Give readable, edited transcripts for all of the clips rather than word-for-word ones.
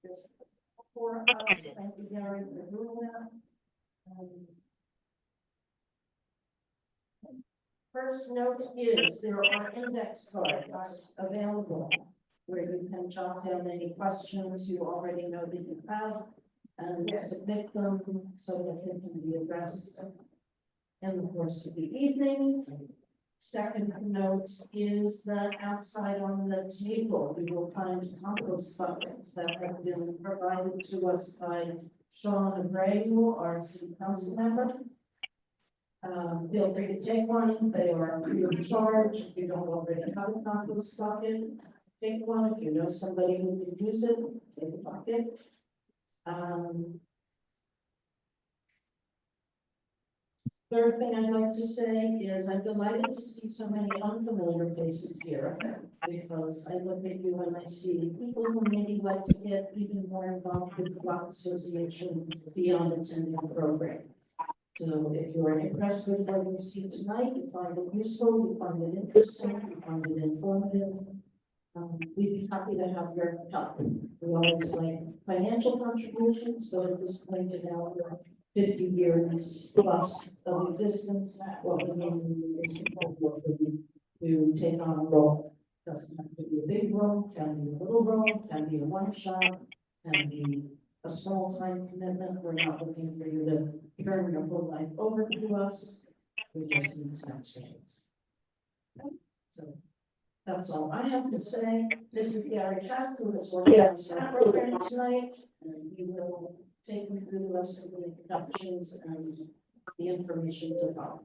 Just for us, thank you, Gary, for doing that. First note is there are index cards available where you can jot down any questions you already know that you have and submit them so that they can be addressed in the course of the evening. Second note is that outside on the table, you will find compost buckets that have been provided to us by Sean Abreu, our city council member. Feel free to take one. They are free of charge. If you don't already have a compost bucket, take one. If you know somebody who could use it, take a bucket. Third thing I'd like to say is I'm delighted to see so many unfamiliar faces here because I look at you and I see people who maybe like to get even more involved with the Block Association beyond attending the program. So if you're impressed with what you see tonight, you find it useful, you find it interesting, you find it informative, we'd be happy to have your help. We always like financial contributions, but at this point in our 50 years plus of existence, what we need is support to take on a role. Doesn't have to be a big role, can be a little role, can be a one shot, can be a small time commitment. We're not looking for you to turn your whole life over to us. We just need some change. So that's all I have to say. This is Gary Katz, who has organized our program tonight, and he will take you through the rest of the introductions and the information to follow.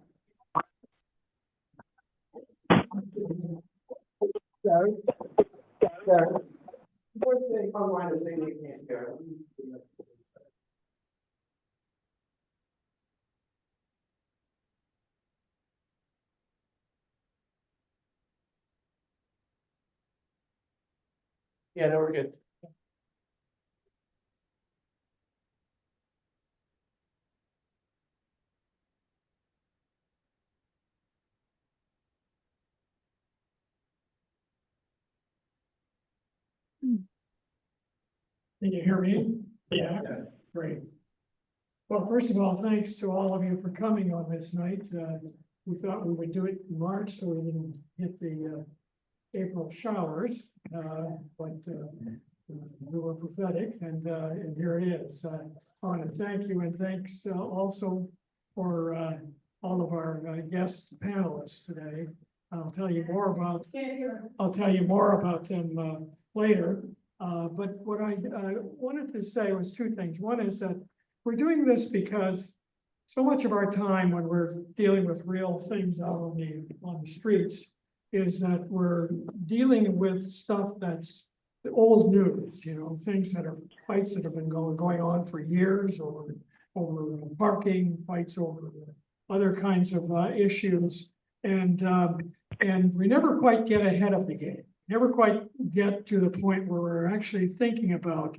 Sorry. Unfortunately, online is saying you can't go. Yeah, no, we're good. Can you hear me? Yeah, great. Well, first of all, thanks to all of you for coming on this night. We thought we would do it in March so we didn't hit the April showers, but we were prophetic, and here it is. I want to thank you, and thanks also for all of our guest panelists today. I'll tell you more about them later. But what I wanted to say was two things. One is that we're doing this because so much of our time when we're dealing with real things out on the streets is that we're dealing with stuff that's the old news, you know, things that are fights that have been going on for years, or over parking, fights over other kinds of issues, and we never quite get ahead of the game. Never quite get to the point where we're actually thinking about,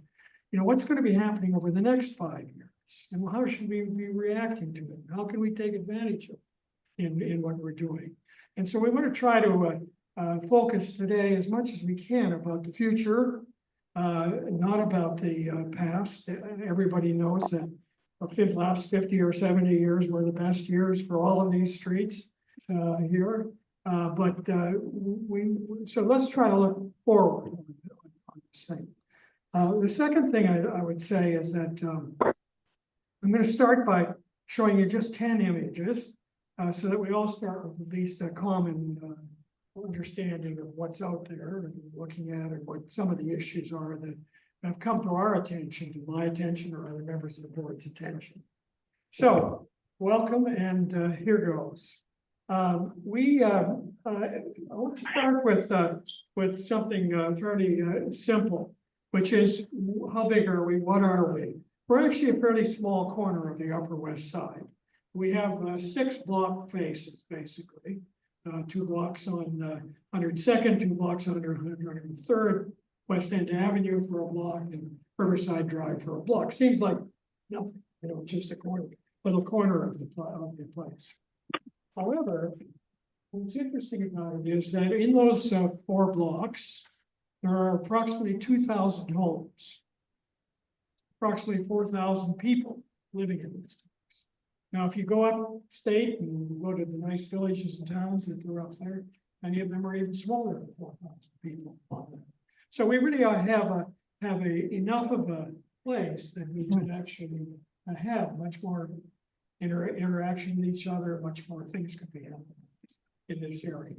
you know, what's going to be happening over the next 5 years, and how should we be reacting to it? How can we take advantage of it in what we're doing? And so we want to try to focus today as much as we can about the future, not about the past. Everybody knows that the last 50 or 70 years were the best years for all of these streets here. So let's try to look forward on this thing. The second thing I would say is that I'm going to start by showing you just 10 images so that we all start with at least a common understanding of what's out there and looking at it, what some of the issues are that have come to our attention, to my attention, or other members of the board's attention. So welcome, and here goes. I'll start with something fairly simple, which is how big are we? What are we? We're actually a fairly small corner of the Upper West Side. We have 6 block faces, basically. 2 blocks on 102nd, 2 blocks on 103rd, West End Avenue for a block, and Riverside Drive for a block. Seems like nothing, you know, just a little corner of the place. However, what's interesting about it is that in those 4 blocks, there are approximately 2,000 homes. approximately 4,000 people living in these towns. Now, if you go upstate and go to the nice villages and towns that are up there, many of them are even smaller than 4,000 people. So we really have enough of a place that we can actually have much more interaction with each other, much more things could be happening in this area.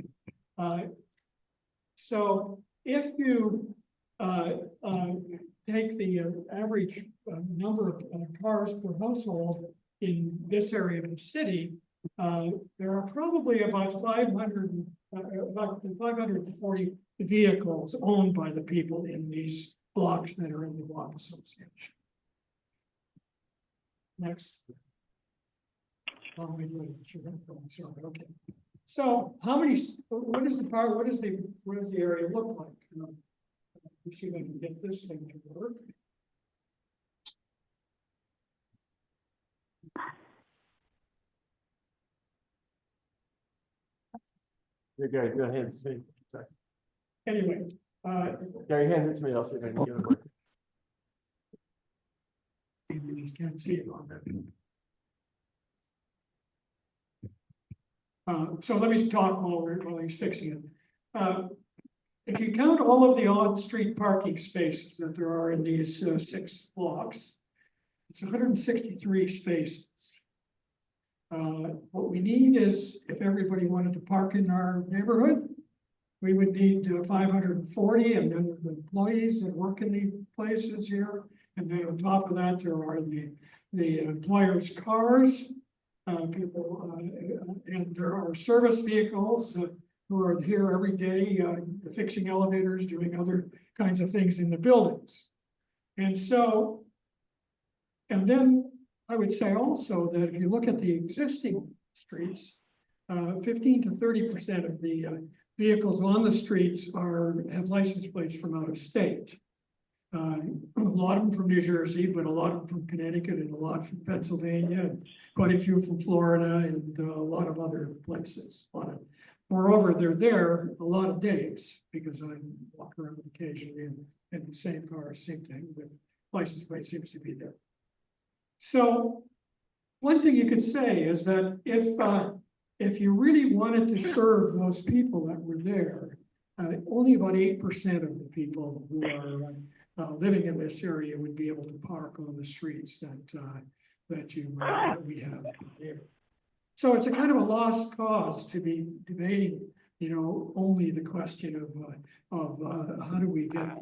So if you take the average number of cars per household in this area of the city, there are probably about 540 vehicles owned by the people in these blocks that are in the block association. Next. Oh, wait, sure, sorry, okay. So how many, what does the area look like? Let's see if I can get this thing to work. You're good, go ahead, see. Sorry. Anyway, Gary, hand it to me, I'll see if I can get it working. you just can't see it on that. So let me talk while he's fixing it. If you count all of the on-street parking spaces that there are in these 6 blocks, it's 163 spaces. What we need is, if everybody wanted to park in our neighborhood, we would need 540, and then the employees that work in the places here. And then on top of that, there are the employers' cars, people, and there are service vehicles who are here every day, fixing elevators, doing other kinds of things in the buildings. And so, and then I would say also that if you look at the existing streets, 15 to 30% of the vehicles on the streets have license plates from out of state. A lot of them from New Jersey, but a lot of them from Connecticut and a lot from Pennsylvania, and quite a few from Florida and a lot of other places. Moreover, they're there a lot of days because I walk around occasionally and the same cars seem to, with license plate seems to be there. So one thing you could say is that if you really wanted to serve those people that were there, only about 8% of the people who are living in this area would be able to park on the streets that we have here. So it's a kind of a lost cause to be debating, only the question of how do we get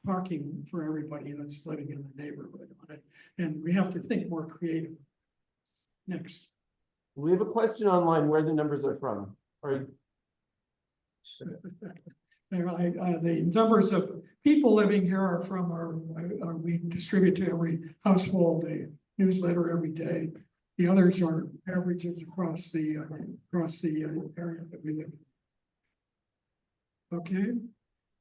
parking for everybody that's living in the neighborhood on it, and we have to think more creatively. Next. We have a question online where the numbers are from. The numbers of people living here are from we distribute to every household a newsletter every day. The others are averages across the area that we live in. Okay.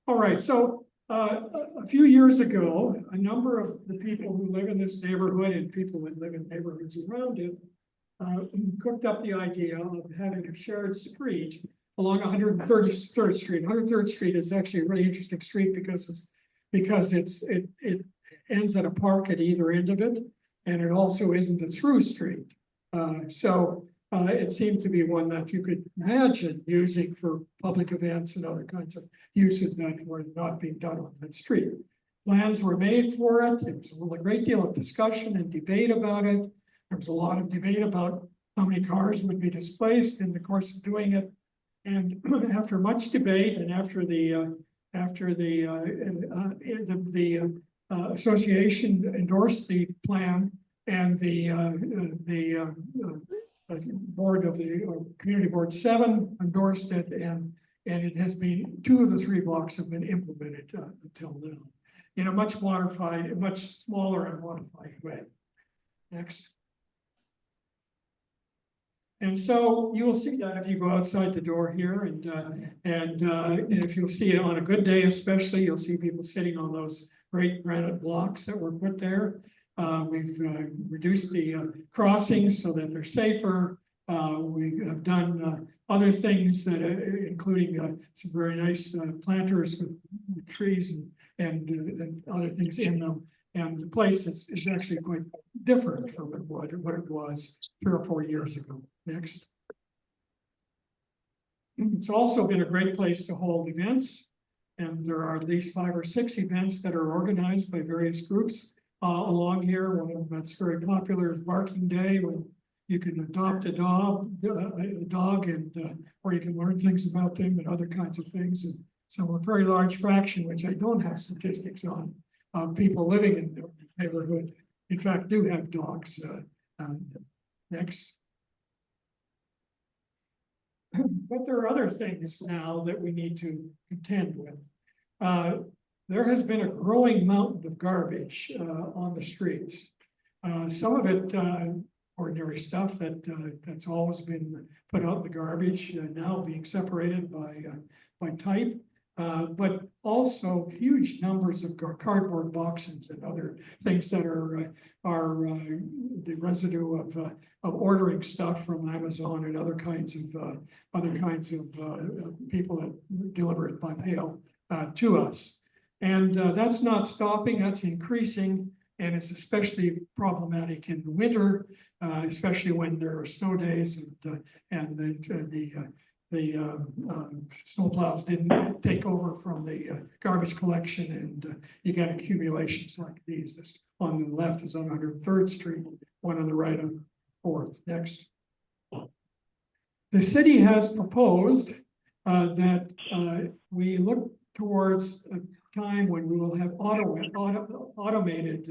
All right. So a few years ago, a number of the people who live in this neighborhood and people that live in neighborhoods around it cooked up the idea of having a shared street along 133rd Street. 103rd Street is actually a really interesting street because it ends at a park at either end of it, and it also isn't a through street. So it seemed to be one that you could imagine using for public events and other kinds of uses that were not being done on that street. Plans were made for it. There was a great deal of discussion and debate about it. There was a lot of debate about how many cars would be displaced in the course of doing it. And after much debate and after the association endorsed the plan and the board of the Community Board 7 endorsed it, and it has been 2 of the 3 blocks have been implemented until now in a much modified, much smaller and modified way. Next. And so you will see that if you go outside the door here, and if you'll see it on a good day, especially, you'll see people sitting on those great granite blocks that were put there. We've reduced the crossings so that they're safer. We have done other things that, including some very nice planters with trees and other things in them. And the place is actually quite different from what it was 3 or 4 years ago. Next. It's also been a great place to hold events. And there are at least 5 or 6 events that are organized by various groups along here. One of them that's very popular is Barking Day, when you can adopt a dog, and or you can learn things about them and other kinds of things. And so a very large fraction, which I don't have statistics on, people living in the neighborhood, in fact, do have dogs. Next. But there are other things now that we need to contend with. There has been a growing mountain of garbage on the streets. Some of it ordinary stuff that's always been put out in the garbage, now being separated by type. But also huge numbers of cardboard boxes and other things that are the residue of ordering stuff from Amazon and other kinds of people that deliver it by mail to us. And that's not stopping, that's increasing, and it's especially problematic in the winter, especially when there are snow days and the snowplows didn't take over from the garbage collection, and you get accumulations like these. This on the left is on 103rd Street, one on the right on 4th. Next. The city has proposed that we look towards a time when we will have automated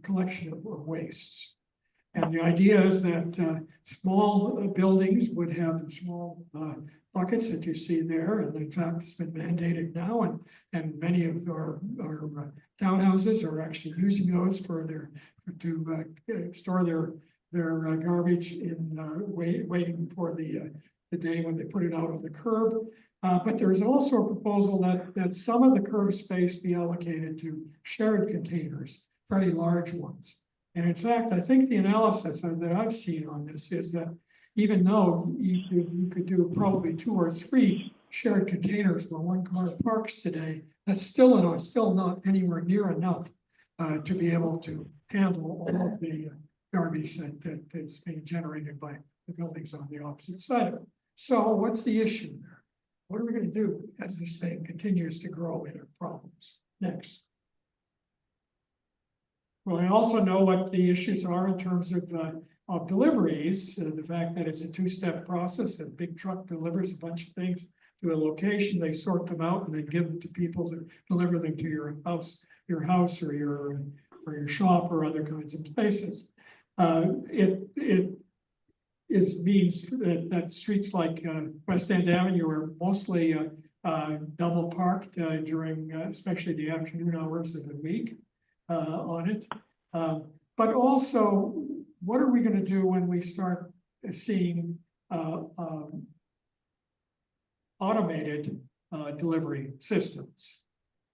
collection of wastes. And the idea is that small buildings would have the small buckets that you see there. And in fact, it's been mandated now, and many of our townhouses are actually using those to store their garbage in waiting for the day when they put it out on the curb. But there's also a proposal that some of the curb space be allocated to shared containers, fairly large ones. And in fact, I think the analysis that I've seen on this is that even though you could do probably 2 or 3 shared containers where one car parks today, that's still not anywhere near enough to be able to handle all of the garbage that's being generated by the buildings on the opposite side of it. So what's the issue there? What are we going to do as this thing continues to grow in our problems? Next. Well, I also know what the issues are in terms of deliveries. The fact that it's a 2-step process. A big truck delivers a bunch of things to a location, they sort them out and then give them to people to deliver them to your house or your shop or other kinds of places. It means that streets like West End Avenue are mostly double parked during especially the afternoon hours of the week on it. But also, what are we going to do when we start seeing automated delivery systems?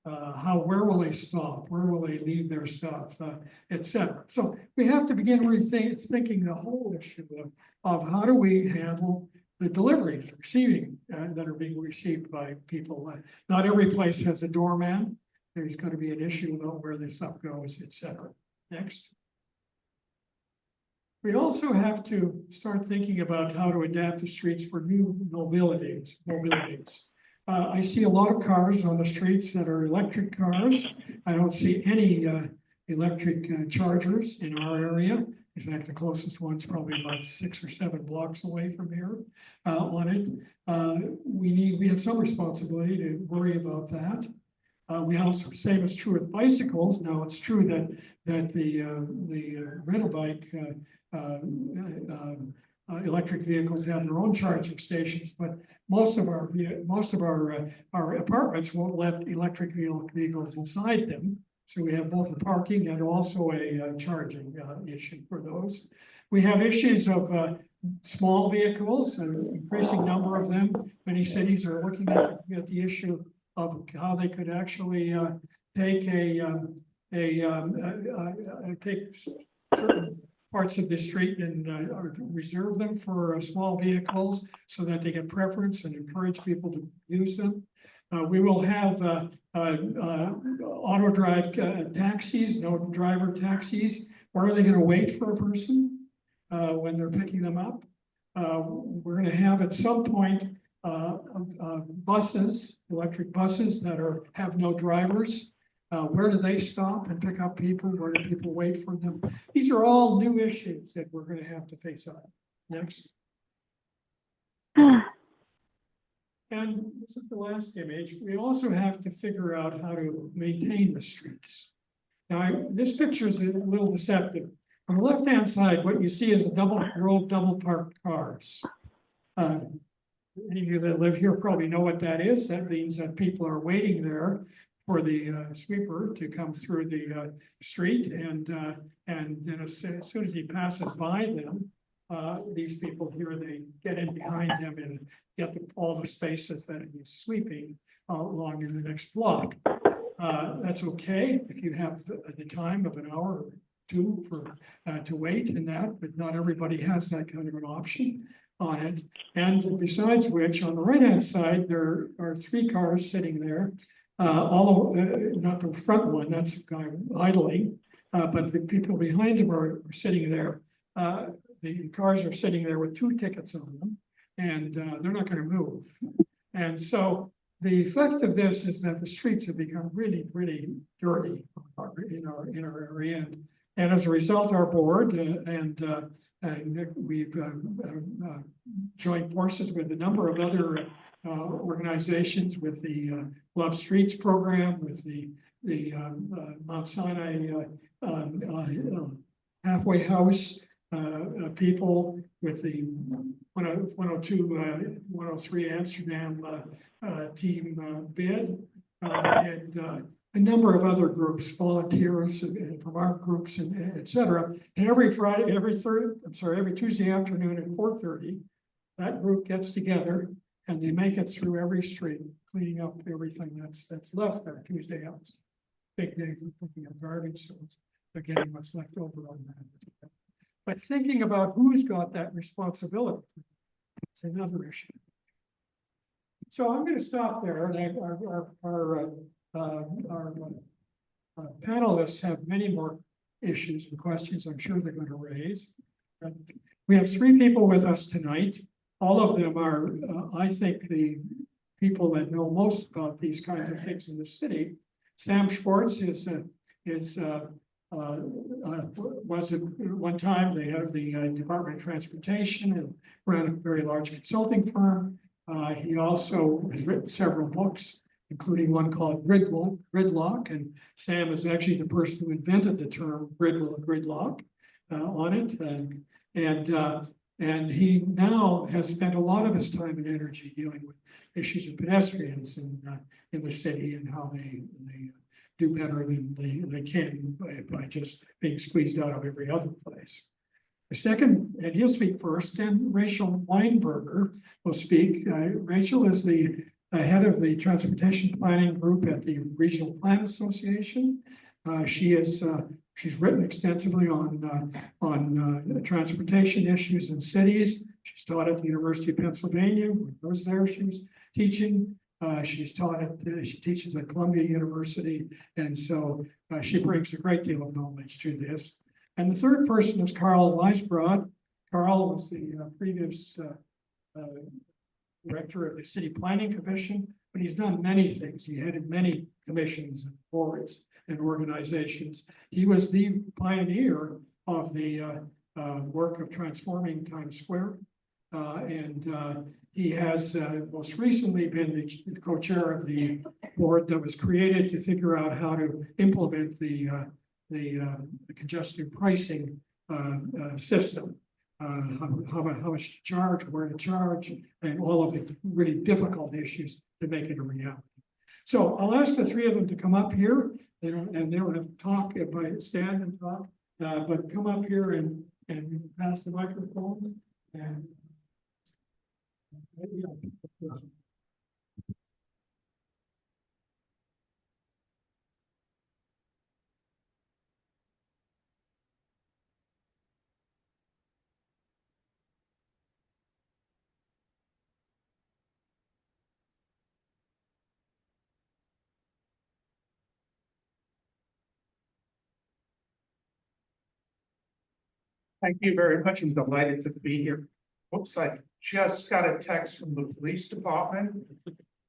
Where will they stop? Where will they leave their stuff, etc. So we have to begin rethinking the whole issue of how do we handle the deliveries, receiving that are being received by people. Not every place has a doorman. There's going to be an issue about where the stuff goes, etc. Next. We also have to start thinking about how to adapt the streets for new mobilities. I see a lot of cars on the streets that are electric cars. I don't see any electric chargers in our area. In fact, the closest one's probably about 6 or 7 blocks away from here on it. We have some responsibility to worry about that. We also, same is true with bicycles. Now it's true that the rental bike electric vehicles have their own charging stations, but most of our apartments won't let electric vehicles inside them. So we have both a parking and also a charging issue for those. We have issues of small vehicles, an increasing number of them. Many cities are looking at the issue of how they could actually take certain parts of the street and reserve them for small vehicles so that they get preference and encourage people to use them. We will have auto drive taxis, no driver taxis. Where are they gonna wait for a person when they're picking them up? We're gonna have at some point buses, electric buses that have no drivers. Where do they stop and pick up people? Where do people wait for them? These are all new issues that we're gonna have to face up. Next. And this is the last image. We also have to figure out how to maintain the streets. Now, this picture is a little deceptive. On the left-hand side, what you see is a row of double parked cars. Any of you that live here probably know what that is. That means that people are waiting there for the sweeper to come through the street, and then as soon as he passes by them, these people here, they get in behind him and get all the spaces that he's sweeping along in the next block. That's okay if you have the time of an hour or two to wait in that, but not everybody has that kind of an option on it. And besides which, on the right-hand side, there are 3 cars sitting there. Not the front one, that's the guy idling, but the people behind him are sitting there. The cars are sitting there with 2 tickets on them, and they're not going to move. And so the effect of this is that the streets have become really, really dirty in our area. And as a result, our board and we've joined forces with a number of other organizations, with the Love Streets program, with the Mount Sinai halfway house people, with the 102, 103 Amsterdam team bid, and a number of other groups, volunteers from our groups, and et cetera. And every Tuesday afternoon at 4:30, that group gets together and they make it through every street, cleaning up everything that's left there. Tuesday hours, big day for picking up garbage, so they're getting what's left over on that. But thinking about who's got that responsibility, it's another issue. So I'm going to stop there. And our panelists have many more issues and questions I'm sure they're going to raise. We have 3 people with us tonight. All of them are, I think, the people that know most about these kinds of things in the city. Sam Schwartz was at one time the head of the Department of Transportation and ran a very large consulting firm. He also has written several books, including one called Gridlock, and Sam is actually the person who invented the term gridlock on it. And he now has spent a lot of his time and energy dealing with issues of pedestrians in the city, and how they do better than they can by just being squeezed out of every other place. The second, and he'll speak first, and Rachel Weinberger will speak. Rachel is the head of the Transportation Planning Group at the Regional Plan Association. She's written extensively on transportation issues in cities. She's taught at the University of Pennsylvania. When I was there, she was teaching. She teaches at Columbia University, and so she brings a great deal of knowledge to this. And the third person is Carl Weisbrod. Carl was the previous director of the City Planning Commission, but he's done many things. He headed many commissions and boards and organizations. He was the pioneer of the work of transforming Times Square. He has most recently been the co-chair of the board that was created to figure out how to implement the congestion pricing system. How much to charge, where to charge, and all of the really difficult issues to make it a reality. So I'll ask the 3 of them to come up here, and they'll have talk, stand and talk, but come up here and pass the microphone. And Thank you very much. I'm delighted to be here. Whoops, I just got a text from the police department.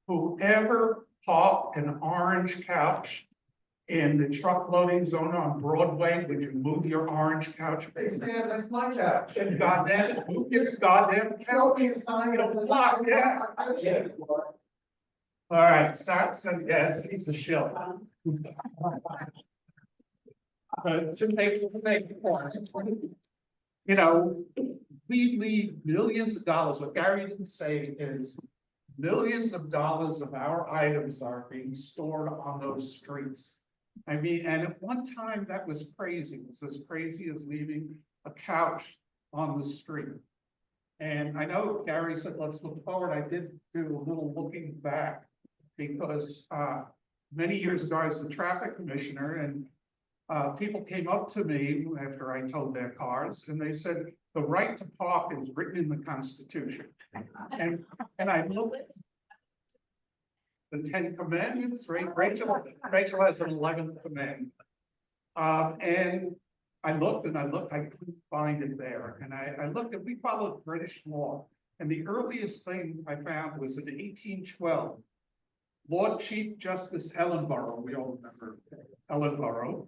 Whoever parked an orange couch in the truck loading zone on Broadway, would you move your orange couch? Hey, Sam, that's my couch. And goddamn, move your goddamn couch. Block, yeah. All right, so yes, he's a shill. To make the point, you know, we leave millions of dollars. What Gary didn't say is millions of dollars of our items are being stored on those streets. I mean, and at one time that was crazy. It was as crazy as leaving a couch on the street. And I know Gary said, let's look forward. I did do a little looking back because many years ago, I was the traffic commissioner, and people came up to me after I towed their cars, and they said, the right to park is written in the Constitution. And I looked, the 10 Commandments, right? Rachel has an 11th commandment. And I looked, I couldn't find it there. And I looked, and we followed British law. And the earliest thing I found was in 1812, Lord Chief Justice Ellenborough, we all remember Ellenborough.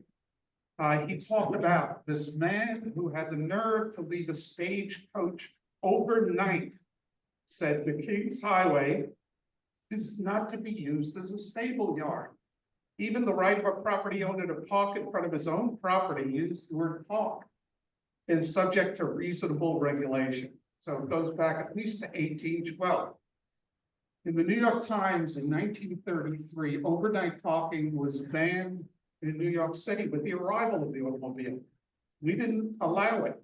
He talked about this man who had the nerve to leave a stagecoach overnight, said the King's Highway is not to be used as a stable yard. Even the right of a property owner to park in front of his own property, use the word park, is subject to reasonable regulation. So it goes back at least to 1812. In the New York Times in 1933, overnight parking was banned in New York City with the arrival of the automobile. We didn't allow it.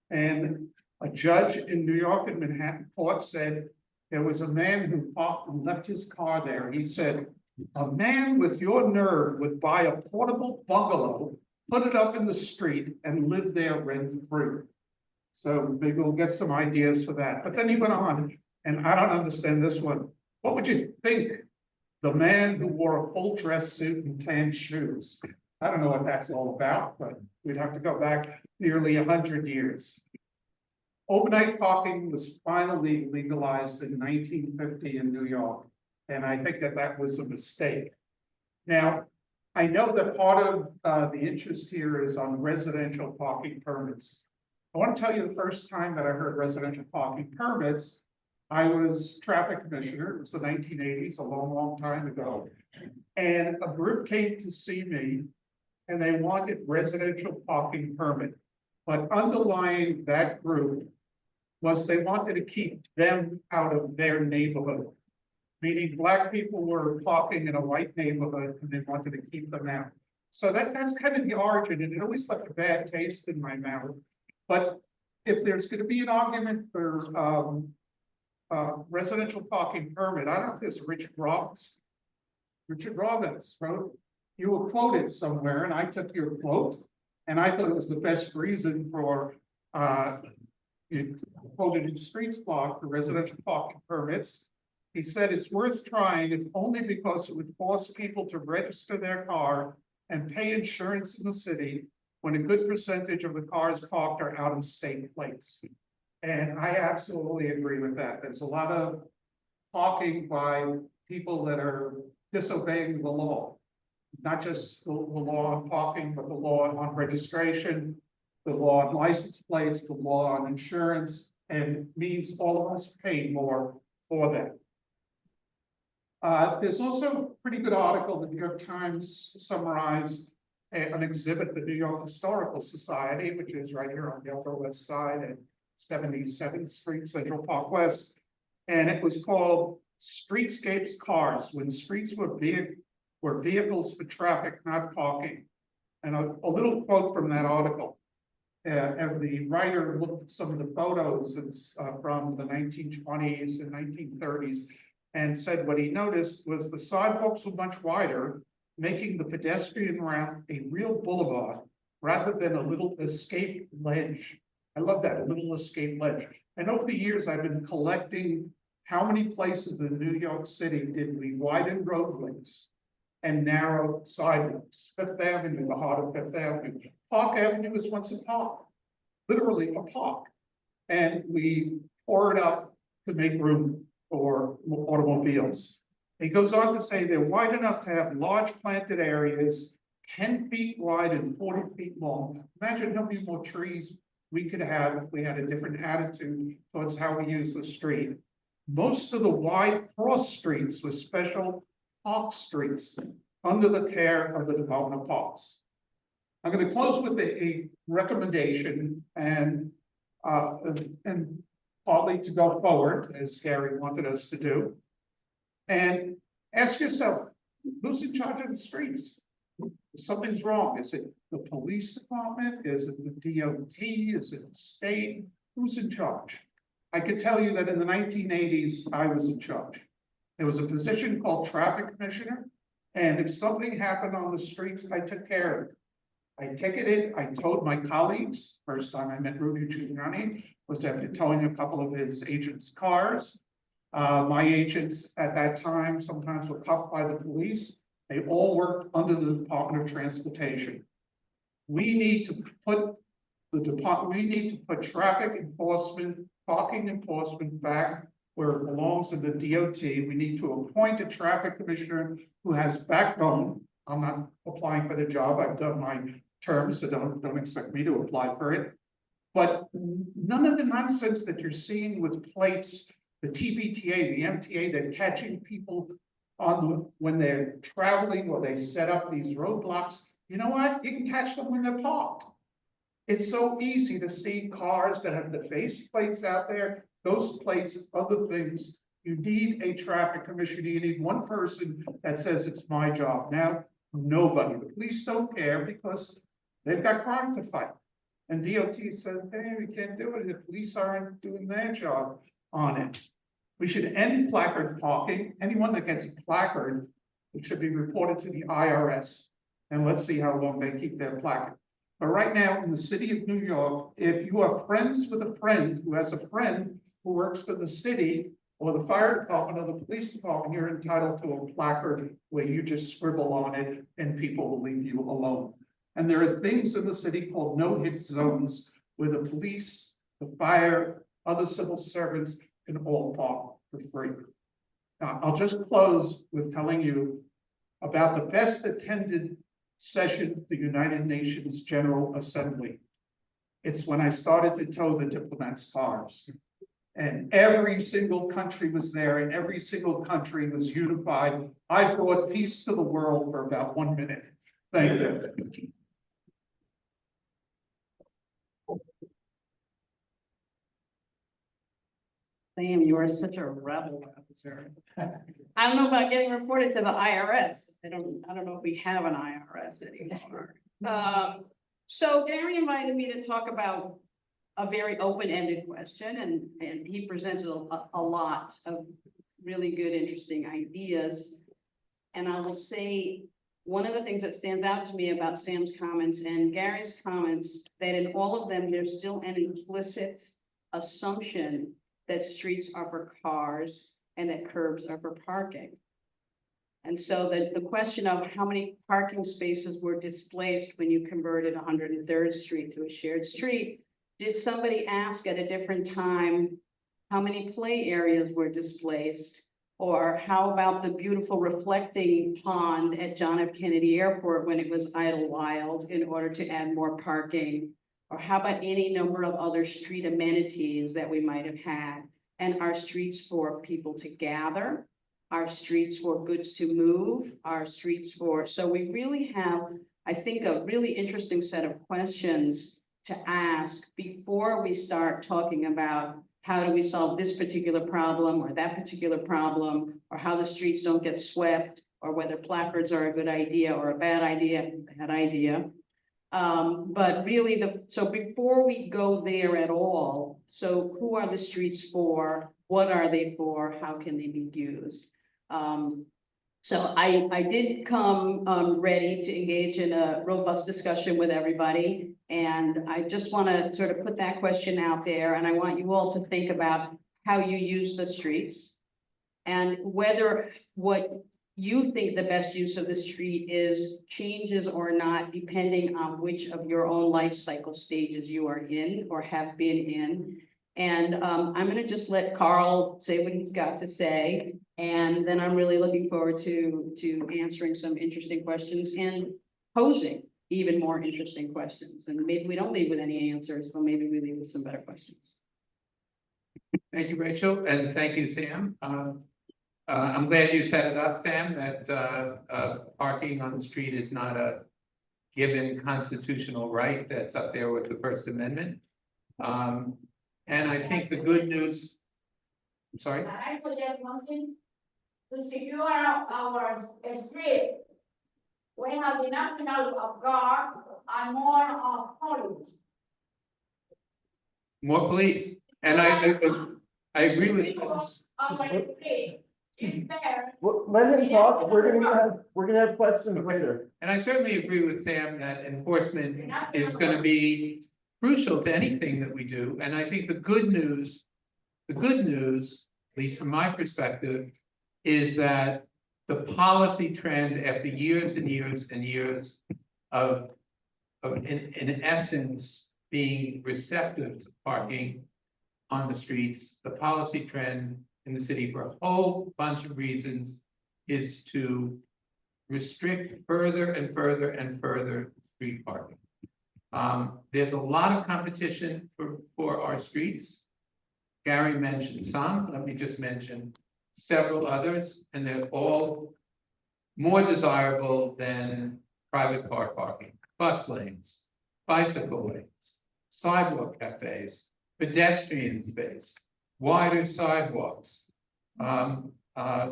And a judge in New York in Manhattan Court said there was a man who parked and left his car there. He said, a man with your nerve would buy a portable bungalow, put it up in the street, and live there rent-free. So maybe we'll get some ideas for that. But then he went on, and I don't understand this one. What would you think? The man who wore a full dress suit and tan shoes. I don't know what that's all about, but we'd have to go back nearly 100 years. Overnight parking was finally legalized in 1950 in New York, and I think that was a mistake. Now, I know that part of the interest here is on residential parking permits. I want to tell you the first time that I heard residential parking permits, I was traffic commissioner. It was the 1980s, a long, long time ago. And a group came to see me and they wanted residential parking permit. But underlying that group was they wanted to keep them out of their neighborhood. Meaning Black people were parking in a white neighborhood and they wanted to keep them out. So that's kind of the origin, and it always left a bad taste in my mouth. But if there's going to be an argument for residential parking permit, I don't know if there's Richard Robbins. Richard Robbins wrote, you were quoted somewhere, and I took your quote, and I thought it was the best reason for you quoted in Streets Blog for residential parking permits. He said it's worth trying, if only because it would force people to register their car and pay insurance in the city when a good percentage of the cars parked are out of state plates. And I absolutely agree with that. There's a lot of parking by people that are disobeying the law. Not just the law on parking, but the law on registration, the law on license plates, the law on insurance, and means all of us pay more for that. There's also a pretty good article, the New York Times summarized an exhibit, the New York Historical Society, which is right here on the Upper West Side at 77th Street, Central Park West. And it was called Streetscapes Cars, when streets were vehicles for traffic, not parking. And a little quote from that article. And the writer looked at some of the photos from the 1920s and 1930s and said what he noticed was the sidewalks were much wider, making the pedestrian route a real boulevard rather than a little escape ledge. I love that, a little escape ledge. And over the years, I've been collecting how many places in New York City did we widen roadways and narrow sidewalks. Fifth Avenue, the heart of Fifth Avenue. Park Avenue was once a park. literally a park. And we tore it up to make room for automobiles. He goes on to say they're wide enough to have large planted areas, 10 feet wide and 40 feet long. Imagine how many more trees we could have if we had a different attitude towards how we use the street. Most of the wide cross streets were special park streets under the care of the Department of Parks. I'm going to close with a recommendation and partly to go forward, as Gary wanted us to do. And ask yourself, who's in charge of the streets? If something's wrong. Is it the police department? Is it the DOT? Is it the state? Who's in charge? I could tell you that in the 1980s, I was in charge. There was a position called traffic commissioner. And if something happened on the streets, I took care of it. I ticketed, I towed my colleagues. First time I met Rudy Giuliani was after towing a couple of his agents' cars. My agents at that time sometimes were cuffed by the police. They all worked under the Department of Transportation. We need to put traffic enforcement, parking enforcement back where it belongs in the DOT. We need to appoint a traffic commissioner who has backbone. I'm not applying for the job. I've done my term, so don't expect me to apply for it. But none of the nonsense that you're seeing with plates, the TBTA, the MTA, they're catching people when they're traveling or they set up these roadblocks. You know what? You can catch them when they're parked. It's so easy to see cars that have the face plates out there, those plates, other things. You need a traffic commissioner. You need one person that says it's my job. Now, nobody. The police don't care because they've got crime to fight. And DOT says, hey, we can't do it. The police aren't doing their job on it. We should end placard parking. Anyone that gets a placard, it should be reported to the IRS. And let's see how long they keep their placard. But right now in the city of New York, if you are friends with a friend who has a friend who works for the city or the fire department or the police department, you're entitled to a placard where you just scribble on it and people will leave you alone. And there are things in the city called no-hit zones where the police, the fire, other civil servants can all park for free. Now, I'll just close with telling you about the best attended session of the United Nations General Assembly. It's when I started to tow the diplomats' cars. And every single country was there and every single country was unified. I brought peace to the world for about 1 minute. Thank you. Sam, you are such a rebel officer. I don't know about getting reported to the IRS. I don't know if we have an IRS anymore. So Gary invited me to talk about a very open-ended question, and he presented a lot of really good, interesting ideas. And I will say, one of the things that stands out to me about Sam's comments and Gary's comments, that in all of them, there's still an implicit assumption that streets are for cars and that curbs are for parking. And so the question of how many parking spaces were displaced when you converted 103rd Street to a shared street, did somebody ask at a different time how many play areas were displaced? Or how about the beautiful reflecting pond at John F. Kennedy Airport when it was idlewild in order to add more parking? Or how about any number of other street amenities that we might have had? And our streets for people to gather, our streets for goods to move, our streets for, so we really have, I think, a really interesting set of questions to ask before we start talking about how do we solve this particular problem or that particular problem, or how the streets don't get swept, or whether placards are a good idea or a bad idea. But really, so before we go there at all, so who are the streets for? What are they for? How can they be used? So I did come ready to engage in a robust discussion with everybody. And I just want to sort of put that question out there. And I want you all to think about how you use the streets and whether what you think the best use of the street is changes or not, depending on which of your own life cycle stages you are in or have been in. And I'm gonna just let Carl say what he's got to say, and then I'm really looking forward to answering some interesting questions and posing even more interesting questions. And maybe we don't leave with any answers, but maybe we leave with some better questions. Thank you, Rachel, and thank you, Sam. I'm glad you set it up, Sam, that parking on the street is not a given constitutional right that's up there with the First Amendment. And I think the good news, sorry, I suggest one thing, to secure our street. We have the National Guard and more police. more police, and I agree with you. Our street is there. Well, let him talk. We're gonna have questions later. And I certainly agree with Sam that enforcement is gonna be crucial to anything that we do, and I think the good news, at least from my perspective, is that the policy trend after years and years and years of in essence, being receptive to parking on the streets, the policy trend in the city for a whole bunch of reasons is to restrict further and further and further street parking. There's a lot of competition for our streets. Gary mentioned some, let me just mention several others, and they're all more desirable than private car parking, bus lanes, bicycle lanes, sidewalk cafes, pedestrian space, wider sidewalks, a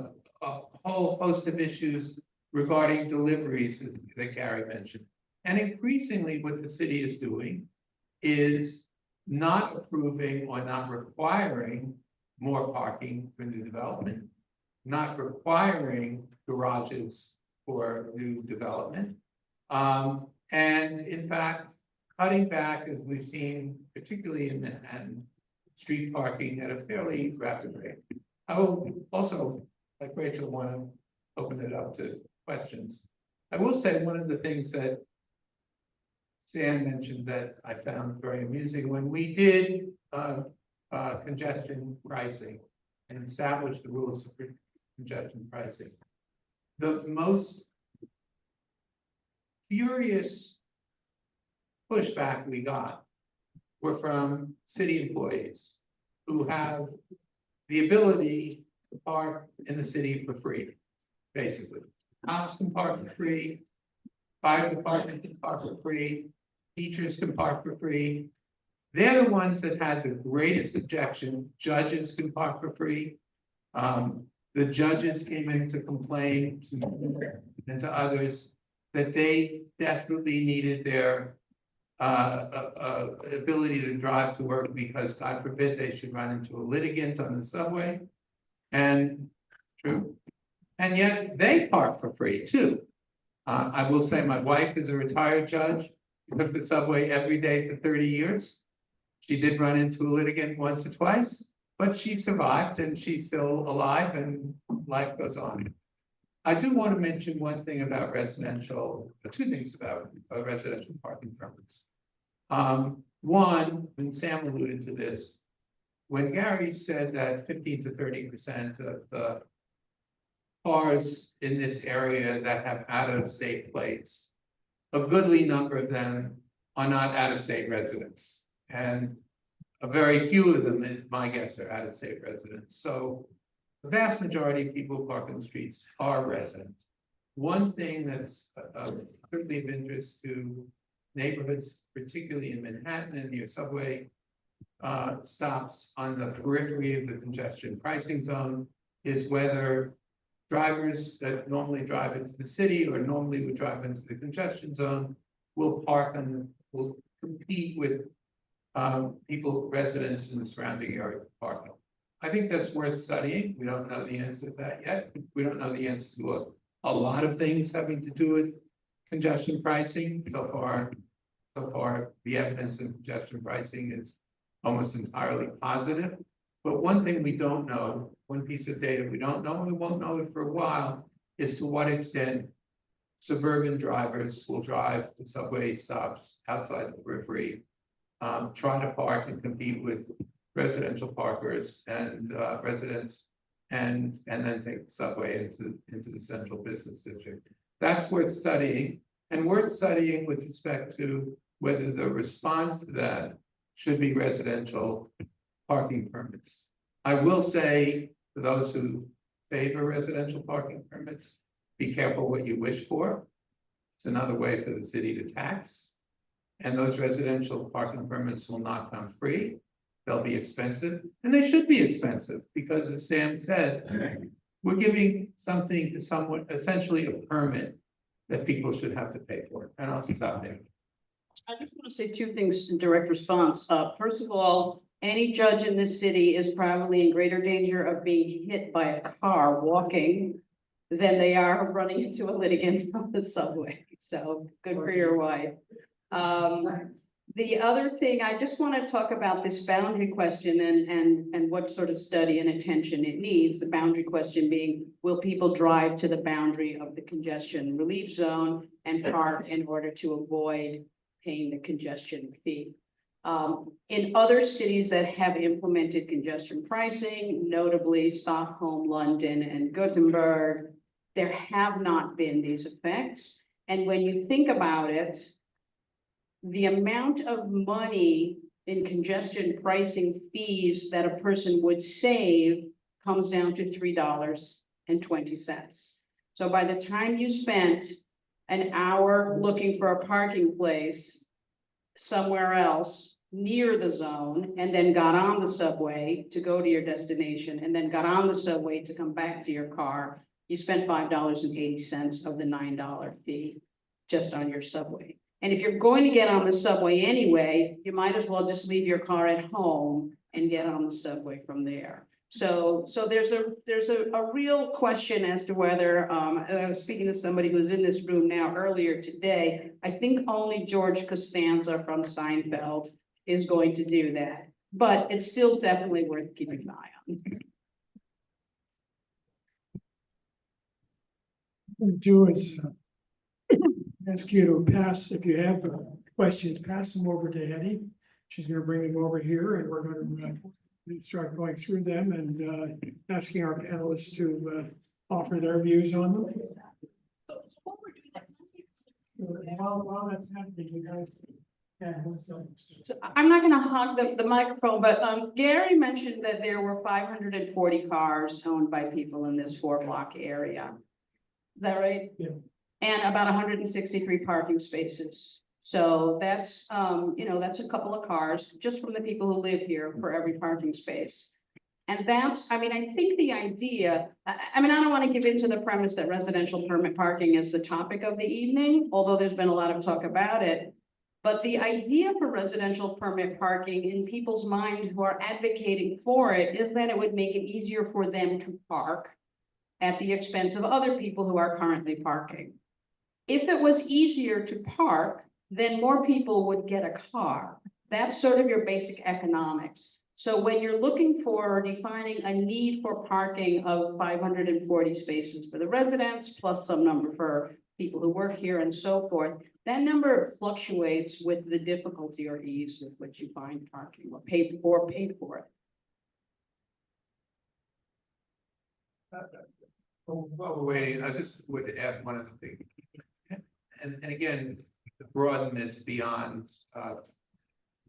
whole host of issues regarding deliveries that Gary mentioned. And increasingly what the city is doing is not approving or not requiring more parking for new development, not requiring garages for new development. And in fact, cutting back, as we've seen, particularly in Manhattan, street parking at a fairly rapid rate. I will also, like Rachel, want to open it up to questions. I will say one of the things that Sam mentioned that I found very amusing, when we did congestion pricing and established the rules for congestion pricing, the most furious pushback we got were from city employees who have the ability to park in the city for free, basically. Cops can park for free, fire department can park for free, teachers can park for free. They're the ones that had the greatest objection. Judges can park for free. The judges came in to complain to me and to others that they desperately needed their ability to drive to work because God forbid they should run into a litigant on the subway. And true. And yet they park for free too. I will say my wife is a retired judge, took the subway every day for 30 years. She did run into a litigant once or twice, but she survived and she's still alive and life goes on. I do want to mention one thing about residential, two things about residential parking permits. One, and Sam alluded to this, when Gary said that 15 to 30% of the cars in this area that have out-of-state plates, a goodly number of them are not out-of-state residents. And a very few of them, my guess, are out-of-state residents. So the vast majority of people who park on the streets are residents. One thing that's certainly of interest to neighborhoods, particularly in Manhattan and near subway stops on the periphery of the congestion pricing zone, is whether drivers that normally drive into the city or normally would drive into the congestion zone will park and will compete with people, residents in the surrounding area for parking. I think that's worth studying. We don't know the answer to that yet. We don't know the answer to a lot of things having to do with congestion pricing. So far, the evidence of congestion pricing is almost entirely positive. But one thing we don't know, one piece of data we don't know, and we won't know it for a while, is to what extent suburban drivers will drive the subway stops outside the periphery, try to park and compete with residential parkers and residents, and then take the subway into the central business district. That's worth studying, and worth studying with respect to whether the response to that should be residential parking permits. I will say to those who favor residential parking permits, be careful what you wish for. It's another way for the city to tax. And those residential parking permits will not come free. They'll be expensive, and they should be expensive, because as Sam said, we're giving something to someone, essentially a permit that people should have to pay for. And I'll stop there. I just want to say two things in direct response. First of all, any judge in this city is probably in greater danger of being hit by a car walking than they are running into a litigant on the subway. So good for your wife. The other thing, I just want to talk about this boundary question and what sort of study and attention it needs. The boundary question being, will people drive to the boundary of the congestion relief zone and park in order to avoid paying the congestion fee? In other cities that have implemented congestion pricing, notably Stockholm, London, and Gothenburg, there have not been these effects. And when you think about it, the amount of money in congestion pricing fees that a person would save comes down to $3.20. So by the time you spent an hour looking for a parking place somewhere else near the zone, and then got on the subway to go to your destination, and then got on the subway to come back to your car, you spent $5.80 of the $9 fee just on your subway. And if you're going to get on the subway anyway, you might as well just leave your car at home and get on the subway from there. So there's a real question as to whether, I was speaking to somebody who's in this room now earlier today, I think only George Costanza from Seinfeld is going to do that, but it's still definitely worth keeping an eye on. Do is ask you to pass, if you have questions, pass them over to Eddie. She's gonna bring them over here, and we're gonna start going through them and asking our panelists to offer their views on them. While that's happening, you guys. So I'm not gonna hog the microphone, but Gary mentioned that there were 540 cars owned by people in this 4-block area. Is that right? Yeah. And about 163 parking spaces. So that's, that's a couple of cars just from the people who live here for every parking space. And that's, I think the idea, I don't want to give into the premise that residential permit parking is the topic of the evening, although there's been a lot of talk about it. But the idea for residential permit parking in people's minds who are advocating for it is that it would make it easier for them to park at the expense of other people who are currently parking. If it was easier to park, then more people would get a car. That's sort of your basic economics. So when you're looking for defining a need for parking of 540 spaces for the residents, plus some number for people who work here and so forth, that number fluctuates with the difficulty or ease with which you find parking or pay for it. While we're waiting, I just would add one other thing. And again, to broaden this beyond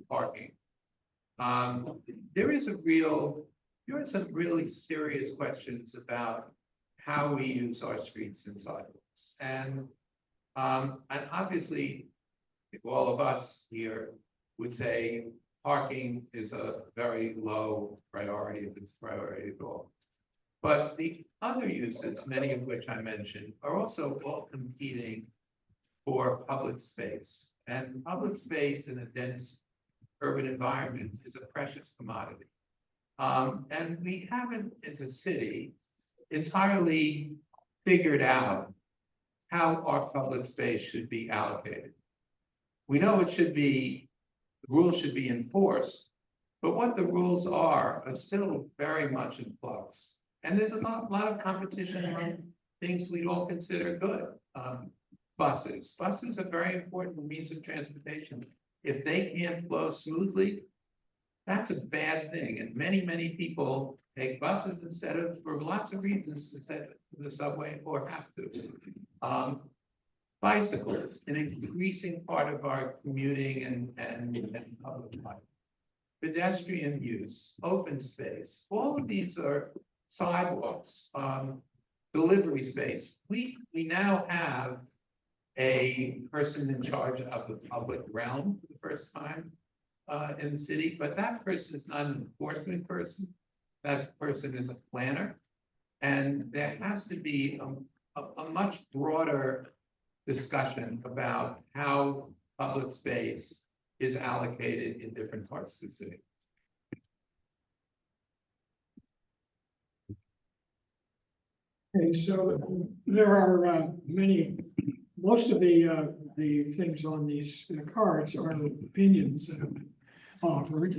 parking. There are some really serious questions about how we use our streets and sidewalks. And obviously, all of us here would say parking is a very low priority, if it's a priority at all. But the other uses, many of which I mentioned, are also all competing for public space. And public space in a dense urban environment is a precious commodity. And we haven't, as a city, entirely figured out how our public space should be allocated. We know the rules should be enforced, but what the rules are still very much in flux. And there's a lot of competition among things we all consider good. Buses are very important means of transportation. If they can't flow smoothly, that's a bad thing, and many people take buses instead of, for lots of reasons, instead of the subway or have to. Bicycles, an increasing part of our commuting and public life. Pedestrian use, open space, all of these are sidewalks, delivery space. We now have a person in charge of the public realm for the first time in the city, but that person is not an enforcement person. That person is a planner. And there has to be a much broader discussion about how public space is allocated in different parts of the city. Okay, so there are most of the things on these cards are opinions that have offered.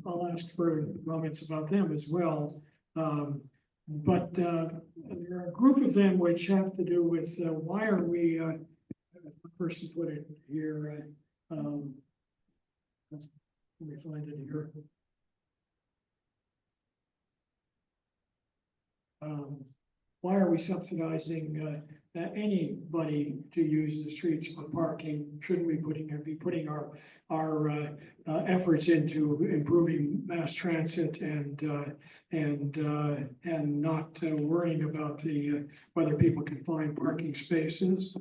I'll ask for comments about them as well. But there are a group of them which have to do with why are we, a person put it here, let me find it here. Why are we subsidizing anybody to use the streets for parking? Shouldn't we be putting our efforts into improving mass transit and not worrying about whether people can find parking spaces?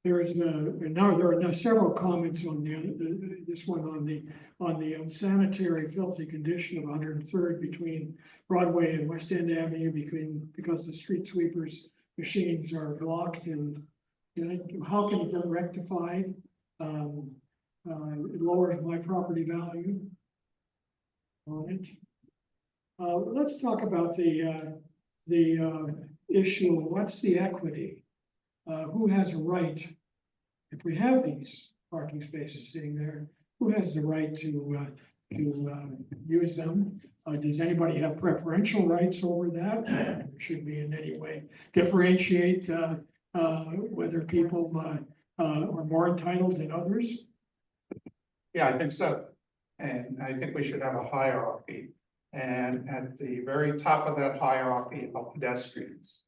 There are several comments on this one on the unsanitary, filthy condition of 103rd between Broadway and West End Avenue because the street sweepers machines are blocked, and how can it get rectified? It lowers my property value on it. Let's talk about the issue of what's the equity? Who has a right, if we have these parking spaces sitting there, who has the right to use them? Does anybody have preferential rights over that? Should we in any way differentiate whether people are more entitled than others? Yeah, I think so. And I think we should have a hierarchy. And at the very top of that hierarchy are pedestrians.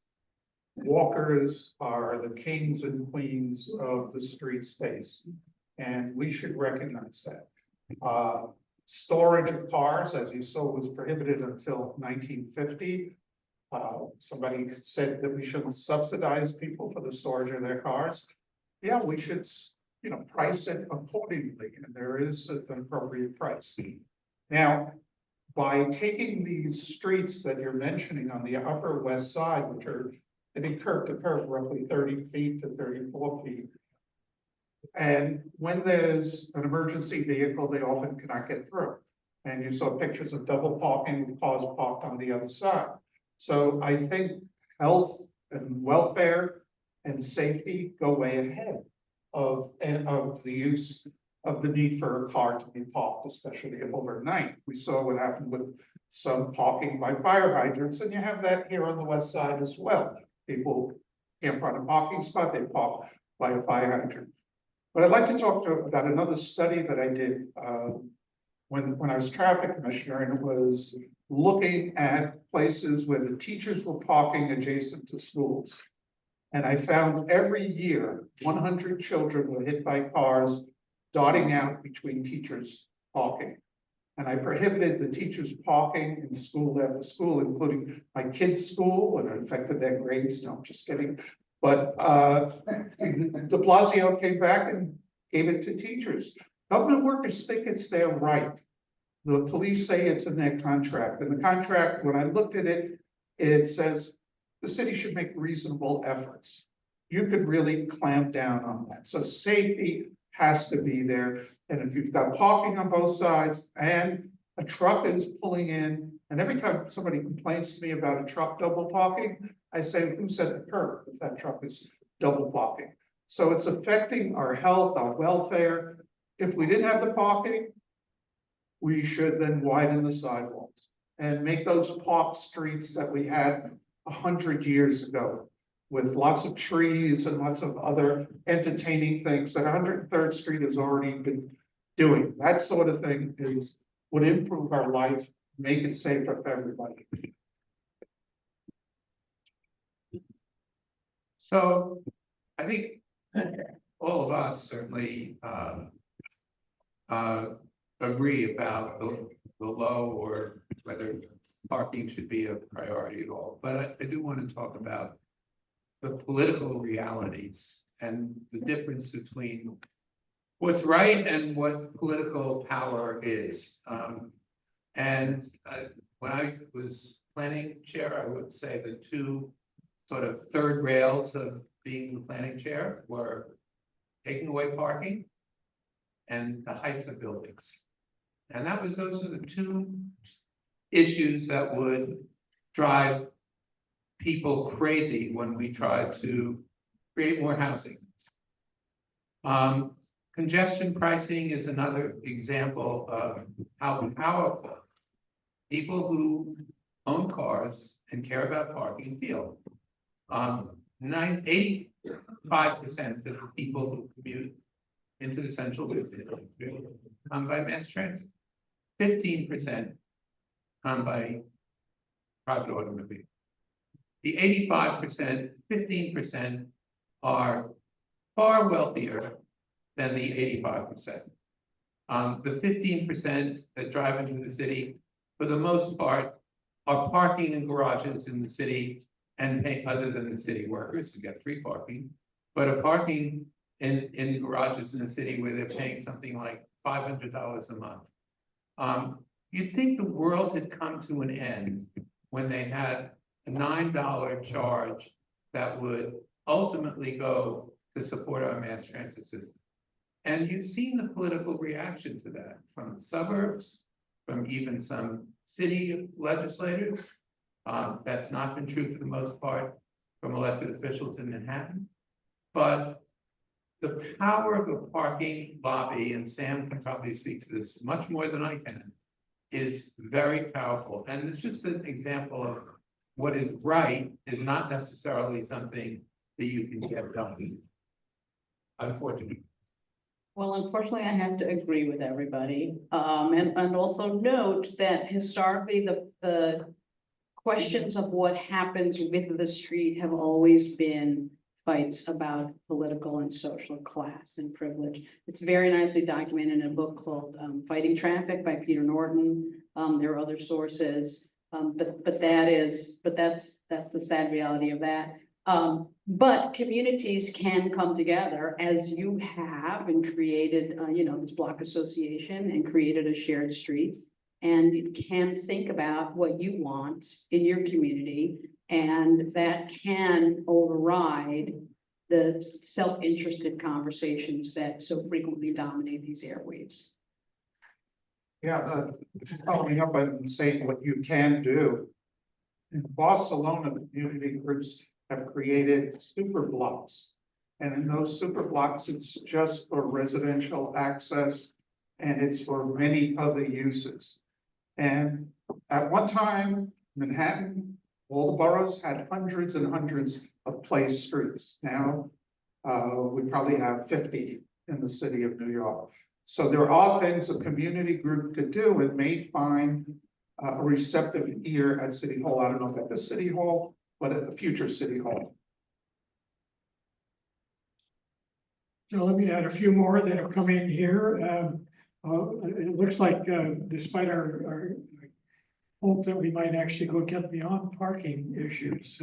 Walkers are the kings and queens of the street space, and we should recognize that. Storage of cars, as you saw, was prohibited until 1950. Somebody said that we shouldn't subsidize people for the storage of their cars. Yeah, we should, price it accordingly, and there is an appropriate price. Now, by taking these streets that you're mentioning on the Upper West Side, which are, I think, curb to curb, roughly 30 feet to 34 feet. And when there's an emergency vehicle, they often cannot get through. And you saw pictures of double parking with cars parked on the other side. So I think health and welfare and safety go way ahead of the use of the need for a car to be parked, especially overnight. We saw what happened with some parking by fire hydrants, and you have that here on the west side as well. People can't find a parking spot, they park by a fire hydrant. But I'd like to talk about another study that I did when I was traffic commissioner, and it was looking at places where the teachers were parking adjacent to schools. And I found every year, 100 children were hit by cars darting out between teachers parking. And I prohibited the teachers parking in school after school, including my kids' school, and it affected their grades. No, I'm just kidding. But de Blasio came back and gave it to teachers. Government workers think it's their right. The police say it's in their contract. And the contract, when I looked at it, it says the city should make reasonable efforts. You could really clamp down on that. So safety has to be there. And if you've got parking on both sides and a truck is pulling in, and every time somebody complains to me about a truck double parking, I say, who said the curb if that truck is double parking? So it's affecting our health, our welfare. If we didn't have the parking, we should then widen the sidewalks. and make those park streets that we had 100 years ago, with lots of trees and lots of other entertaining things that 103rd Street has already been doing. That sort of thing would improve our life, make it safer for everybody. So I think all of us certainly agree about the low or whether parking should be a priority at all. But I do want to talk about the political realities and the difference between what's right and what political power is. When I was planning chair, I would say the two sort of third rails of being the planning chair were taking away parking and the heights of buildings. And those are the two issues that would drive people crazy when we try to create more housing. Congestion pricing is another example of how powerful people who own cars and care about parking feel. 85% of the people who commute into the central district come by mass transit. 15% come by private automobile. The 85%, 15% are far wealthier than the 85%. The 15% that drive into the city, for the most part, are parking in garages in the city and pay, other than the city workers who get free parking, but are parking in garages in the city where they're paying something like $500 a month. You'd think the world had come to an end when they had a $9 charge that would ultimately go to support our mass transit system. And you've seen the political reaction to that from the suburbs, from even some city legislators. That's not been true for the most part from elected officials in Manhattan. But the power of a parking lobby, and Sam can probably speak to this much more than I can, is very powerful. And it's just an example of what is right is not necessarily something that you can get done. Unfortunately. Well, unfortunately, I have to agree with everybody, and also note that historically, the questions of what happens with the street have always been fights about political and social class and privilege. It's very nicely documented in a book called Fighting Traffic by Peter Norton. There are other sources, but that's the sad reality of that. But communities can come together, as you have, and created, this block association and created a shared street. And you can think about what you want in your community, and that can override the self-interested conversations that so frequently dominate these airwaves. Yeah, following up on saying what you can do. In Barcelona, community groups have created super blocks. And in those super blocks, it's just for residential access and it's for many other uses. And at one time, Manhattan, all the boroughs had hundreds and hundreds of place streets. Now, we probably have 50 in the city of New York. So there are things a community group could do and may find a receptive ear at City Hall. I don't know if at the City Hall, but at the future City Hall. So let me add a few more that have come in here. It looks like despite our hope that we might actually go get beyond parking issues,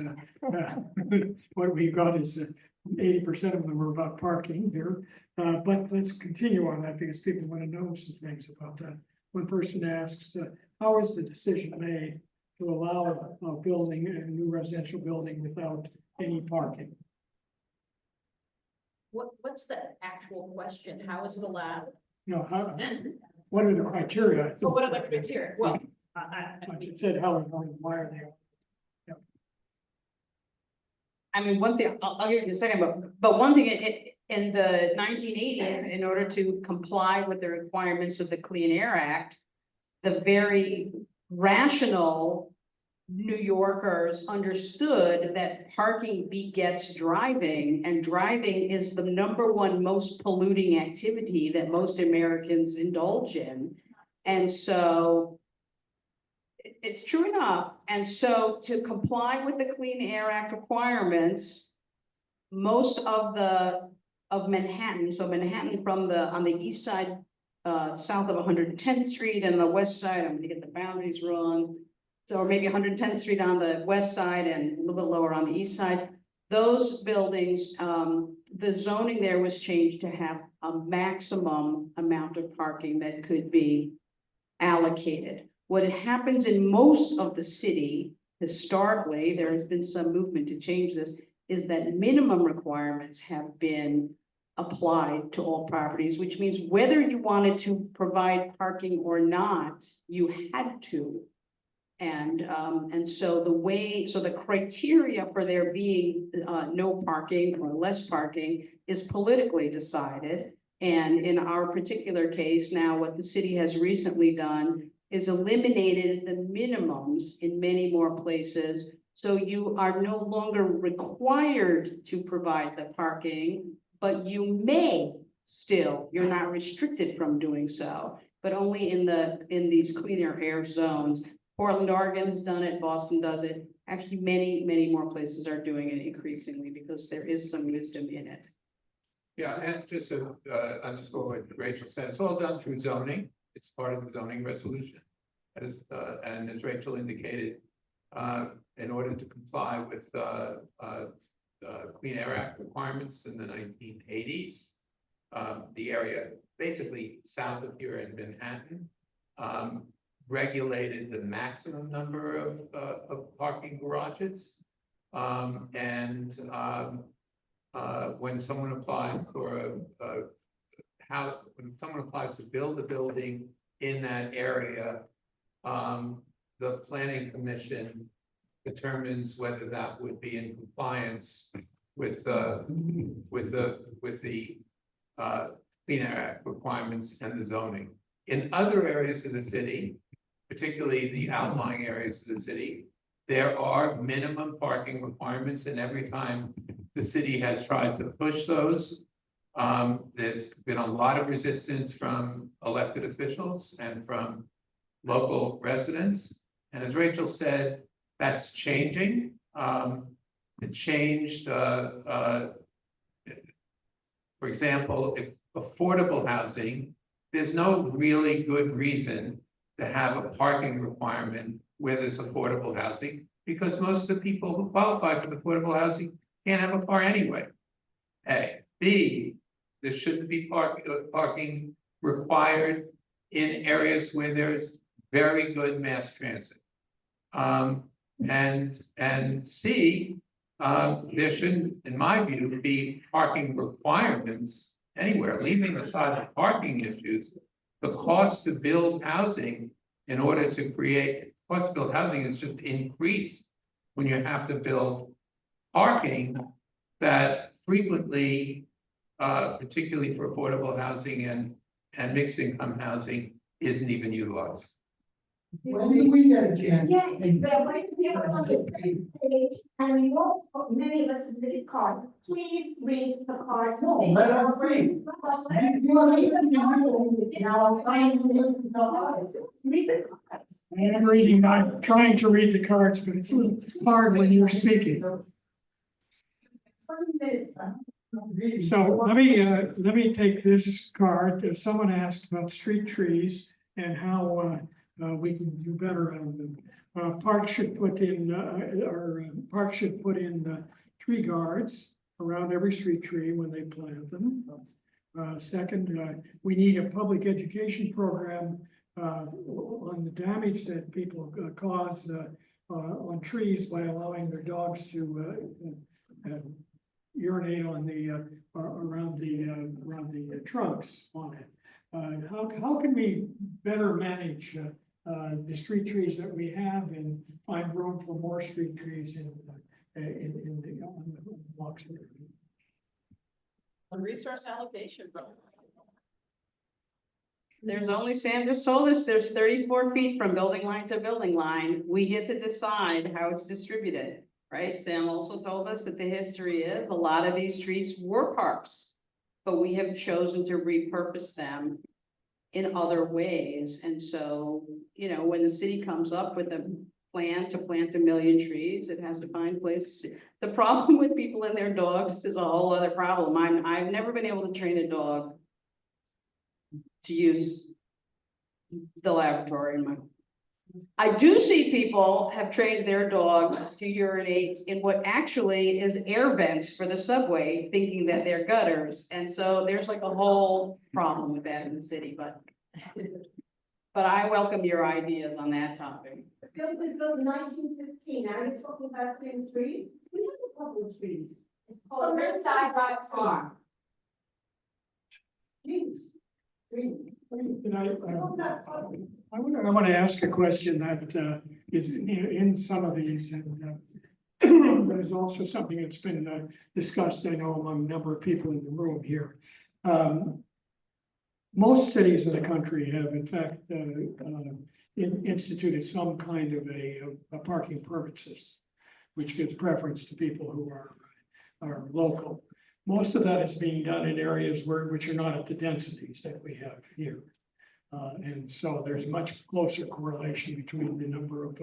what we've got is 80% of them are about parking here. But let's continue on that because people want to know some things about that. One person asks, how is the decision made to allow a building, a new residential building without any parking? What's the actual question? How is it allowed? What are the criteria? So what are the criteria? Well, I said how and why are they? I mean, one thing, I'll give you a second, but one thing, in the 1980s, in order to comply with the requirements of the Clean Air Act, the very rational New Yorkers understood that parking begets driving, and driving is the #1 most polluting activity that most Americans indulge in. And so it's true enough. And so to comply with the Clean Air Act requirements, most of Manhattan, so Manhattan on the east side, south of 110th Street, and the west side, I'm gonna get the boundaries wrong. So maybe 110th Street on the west side and a little bit lower on the east side. Those buildings, the zoning there was changed to have a maximum amount of parking that could be allocated. What happens in most of the city, historically, there has been some movement to change this, is that minimum requirements have been applied to all properties, which means whether you wanted to provide parking or not, you had to. And so the criteria for there being no parking or less parking is politically decided. And in our particular case now, what the city has recently done is eliminated the minimums in many more places. So you are no longer required to provide the parking, but you may still, you're not restricted from doing so, but only in these cleaner air zones. Portland, Oregon's done it, Boston does it. Actually, many more places are doing it increasingly because there is some wisdom in it. Yeah, and just to underscore what Rachel said, it's all done through zoning. It's part of the zoning resolution. And as Rachel indicated, in order to comply with Clean Air Act requirements in the 1980s, the area basically south of here in Manhattan regulated the maximum number of parking garages. When someone applies for when someone applies to build a building in that area, the planning commission determines whether that would be in compliance with the Clean Air Act requirements and the zoning. In other areas of the city, particularly the outlying areas of the city, there are minimum parking requirements, and every time the city has tried to push those, there's been a lot of resistance from elected officials and from local residents. And as Rachel said, that's changing. It changed, for example, if affordable housing, there's no really good reason to have a parking requirement where there's affordable housing, because most of the people who qualify for the affordable housing can't have a car anyway. A. B, there shouldn't be parking required in areas where there's very good mass transit. And C, there shouldn't, in my view, be parking requirements anywhere. Leaving aside the parking issues, the cost to build housing in order to create, cost to build housing is just increased when you have to build parking that frequently, particularly for affordable housing and mixed income housing, isn't even utilized. When did we get a chance? Yes, but when we are on the same page, and we won't, many of us submitted the card, please read the card. No, let us read. Now, I'm Read the cards. I'm trying to read the cards, but it's a little hard when you're speaking. So let me take this card. Someone asked about street trees and how we can do better on them. Parks should put in tree guards around every street tree when they plant them. Second, we need a public education program on the damage that people cause on trees by allowing their dogs to urinate on the around the trunks on it. How can we better manage the street trees that we have and find room for more street trees on the blocks there? A resource allocation program. There's only, Sam just told us, there's 34 feet from building line to building line. We get to decide how it's distributed, right? Sam also told us that the history is a lot of these streets were parks, but we have chosen to repurpose them in other ways. And so, you know, when the city comes up with a plan to plant 1 million trees, it has to find places. The problem with people and their dogs is a whole other problem. I've never been able to train a dog to use the lavatory in my. I do see people have trained their dogs to urinate in what actually is air vents for the subway, thinking that they're gutters. And so there's like a whole problem with that in the city, but I welcome your ideas on that topic. The building was built in 1915, now you're talking about putting trees? We have a couple of trees. It's called Riverside Drive Farm. Trees. Trees. Can I want to ask a question that is in some of these, and there's also something that's been discussed, I know, among a number of people in the room here. Most cities in the country have, in fact, instituted some kind of a parking permit system, which gives preference to people who are local. Most of that is being done in areas which are not at the densities that we have here. And so there's much closer correlation between the number of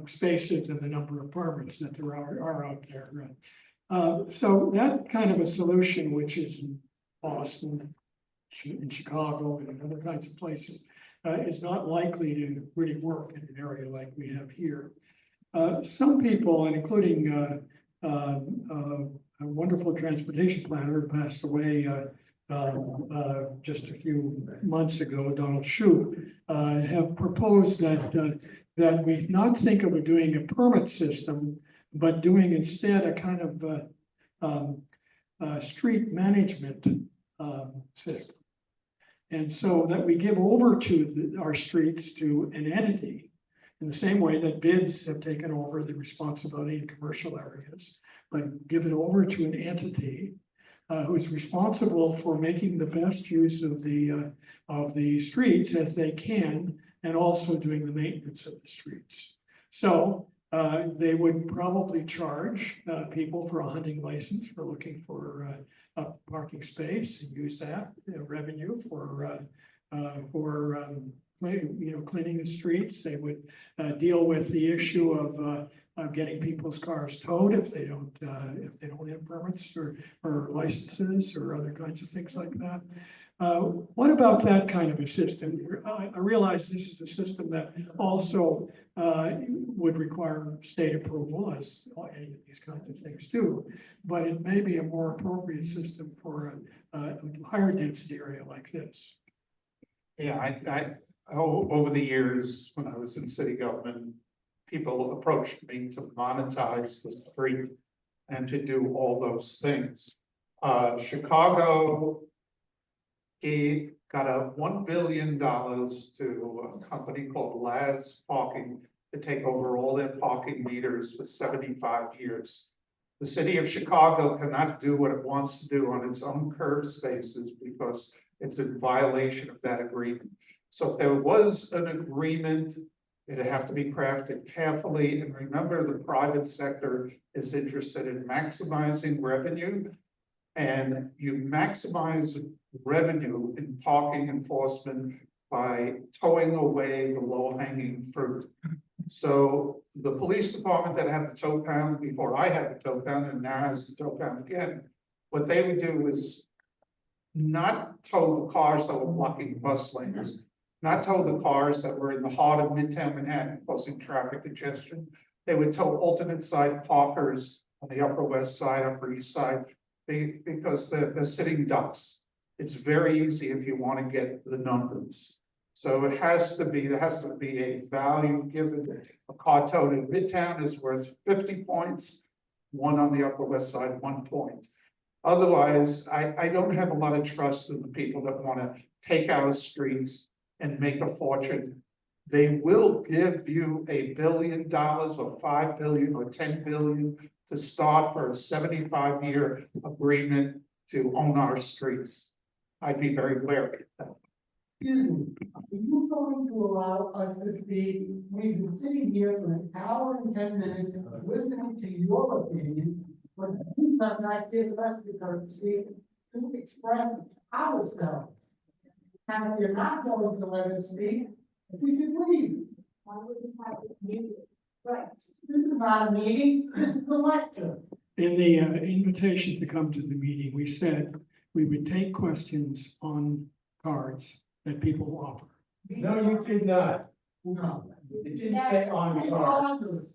spaces and the number of apartments that there are out there. So that kind of a solution, which is in Boston, in Chicago, and in other kinds of places, is not likely to really work in an area like we have here. Some people, and including a wonderful transportation planner who passed away just a few months ago, Donald Shoup, have proposed that we not think of doing a permit system, but doing instead a kind of street management system. And so that we give over to our streets to an entity, in the same way that bids have taken over the responsibility in commercial areas, but give it over to an entity who is responsible for making the best use of the streets as they can, and also doing the maintenance of the streets. So they would probably charge people for a hunting license for looking for a parking space and use that revenue for cleaning the streets. They would deal with the issue of getting people's cars towed if they don't have permits or licenses or other kinds of things like that. What about that kind of a system? I realize this is a system that also would require state approval, as any of these kinds of things do, but it may be a more appropriate system for a higher density area like this. Yeah, over the years, when I was in city government, people approached me to monetize the street and to do all those things. Chicago got a $1 billion to a company called Laz Parking to take over all their parking meters for 75 years. The city of Chicago cannot do what it wants to do on its own curb spaces because it's in violation of that agreement. So if there was an agreement, it'd have to be crafted carefully. And remember, the private sector is interested in maximizing revenue. And you maximize revenue in parking enforcement by towing away the low-hanging fruit. So the police department that had the tow pound before I had the tow pound and now has the tow pound again, what they would do is not tow the cars that were blocking bus lanes, not tow the cars that were in the heart of Midtown Manhattan causing traffic congestion. They would tow alternate side parkers on the Upper West Side, Upper East Side, because they're sitting ducks. It's very easy if you want to get the numbers. So there has to be a value given. A car towed in Midtown is worth 50 points, one on the Upper West Side, 1 point. Otherwise, I don't have a lot of trust in the people that want to take our streets and make a fortune. They will give you $1 billion or $5 billion or $10 billion to start for a 75-year agreement to own our streets. I'd be very wary. Excuse me, are you going to allow us to speak? We've been sitting here for an hour and 10 minutes, listening to your opinions, but you have not given us the courtesy to express ourselves. And if you're not going to let us speak, we can leave. Why would we have this meeting? Right. This is not a meeting, this is a lecture. In the invitation to come to the meeting, we said we would take questions on cards that people offer. No, you did not. No. It didn't say on the card.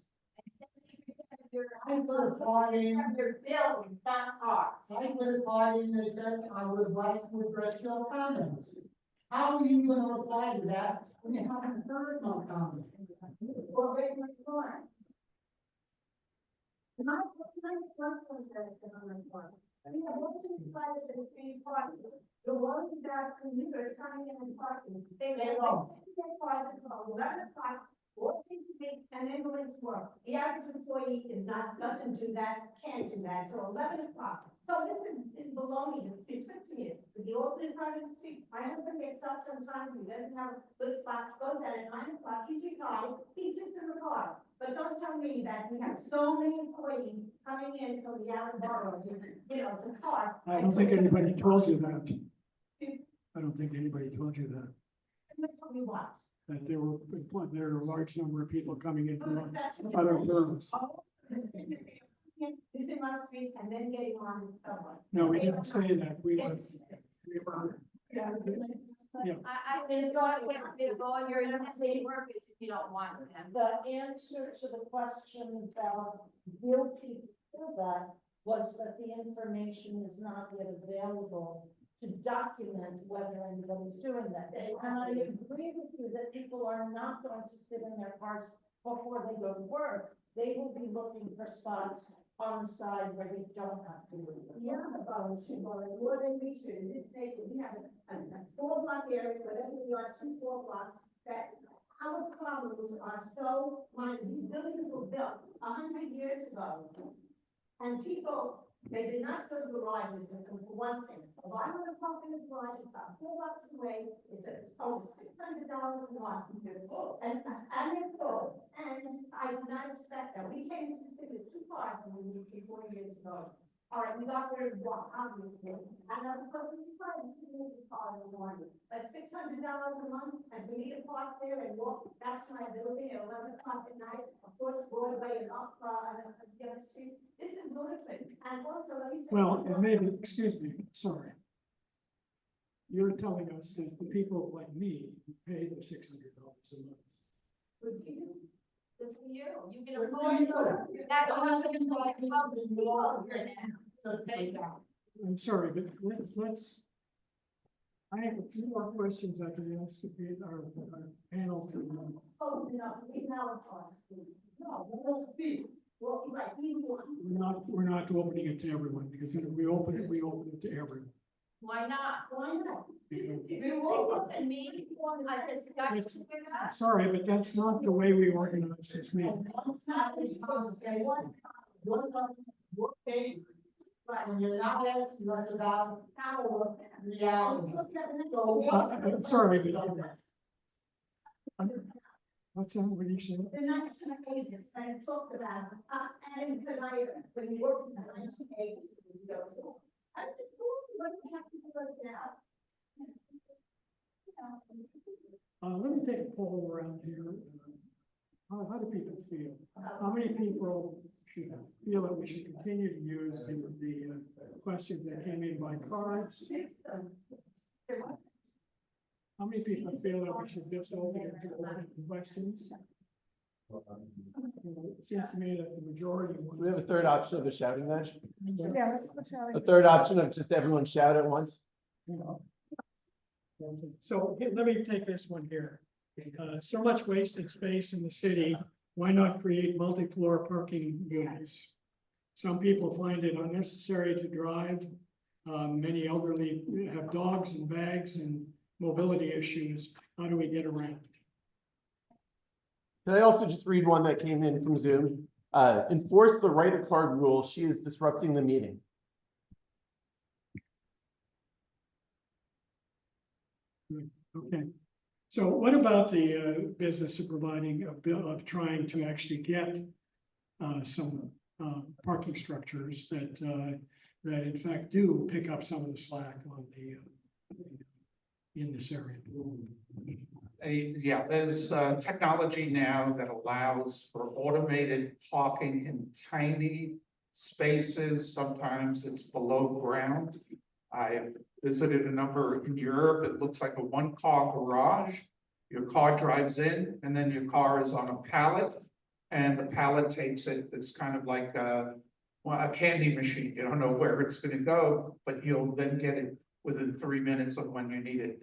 I put a card in. Your bill is not ours. I put a card in that said, I would like to address your comments. How are you gonna reply to that when you haven't heard my comments? Well, wait, My question is on the phone. I mean, I want to apply this in three parts. The one that commuters coming in and parking, they go, they park until 11 o'clock, 4:68, and then go into work. The average employee doesn't do that, can't do that, till 11 o'clock. So this is baloney, it's twisting it. The officers are in the street, my husband gets up sometimes, he doesn't have a good spot, goes out at 9 o'clock, he's retired, he sits in the car. But don't tell me that we have so many employees coming in from the outer boroughs, you know, to park. I don't think anybody told you that. I don't think anybody told you that, We watch. that there were a large number of people coming in from That's what other you're saying. firms. Oh, this is in my streets and then getting on someone. No, we didn't say that. We were, Yeah. Yeah. I mean, go on, all your state workers if you don't want them. The answer to the question about will people do that was that the information is not yet available to document whether anybody's doing that. And I agree with you that people are not going to sit in their cars before they go to work. They will be looking for spots on the side where they don't have to do it. Yeah, more than we should. In this neighborhood, we have a 4-block area, whatever we are, 2 4 blocks, that our problems are so minor. These buildings were built 100 years ago. And people, they did not build garages for one thing. If I want to park in a garage, it's about 4 blocks away, it's over $600 a month. And it's full, and I did not expect that. We came to the city too far when we moved here 40 years ago. All right, we got rid of one, obviously, and I'm perfectly fine, we can move the car in the morning. But $600 a month, and we need to park there and walk back to my building at 11 o'clock at night, across Broadway and up, the other street. This is ludicrous, and also, let me say. well, it may be, excuse me, sorry. You're telling us that the people like me pay the $600 a month. Good for you. Good for you. You can Good for afford you. it. That's one of the things. So take that. I'm sorry, but let's. I have a few more questions I can ask our panel to. Oh, no, we know. No, let us speak. Well, right, we want. We're not opening it to everyone, because if we open it to everyone. Why not? Why not? Because- We will, and me, I discussed with us. Sorry, but that's not the way we organize this meeting. It's not the conversation. Your case, right, when you're not asking us about our reality. So, I'm sorry, but. What's that, what you said? The 1980s, I talked about, and when we worked in the 1980s, I just thought, what do we have to do right now? Let me take a poll around here. How do people feel? How many people should feel that we should continue to use the questions that came in by cards? How many people feel that we should just open it to open questions? It seems to me that the majority. Do we have a third option of a shouting match? Yeah, let's go A third option of just everyone shout at once? So let me take this one here. So much wasted space in the city, why not create multi-floor parking units? Some people find it unnecessary to drive. Many elderly have dogs and bags and mobility issues. How do we get around? Can I also just read one that came in from Zoom? Enforce the write a card rule. She is disrupting the meeting. Okay. So what about the business of providing a bill of trying to actually get some parking structures that that in fact do pick up some of the slack on the in this area? Yeah, there's technology now that allows for automated parking in tiny spaces. Sometimes it's below ground. I visited a number in Europe. It looks like a one-car garage. Your car drives in and then your car is on a pallet. And the pallet takes it. It's kind of like well, a candy machine. You don't know where it's going to go, but you'll then get it within 3 minutes of when you need it.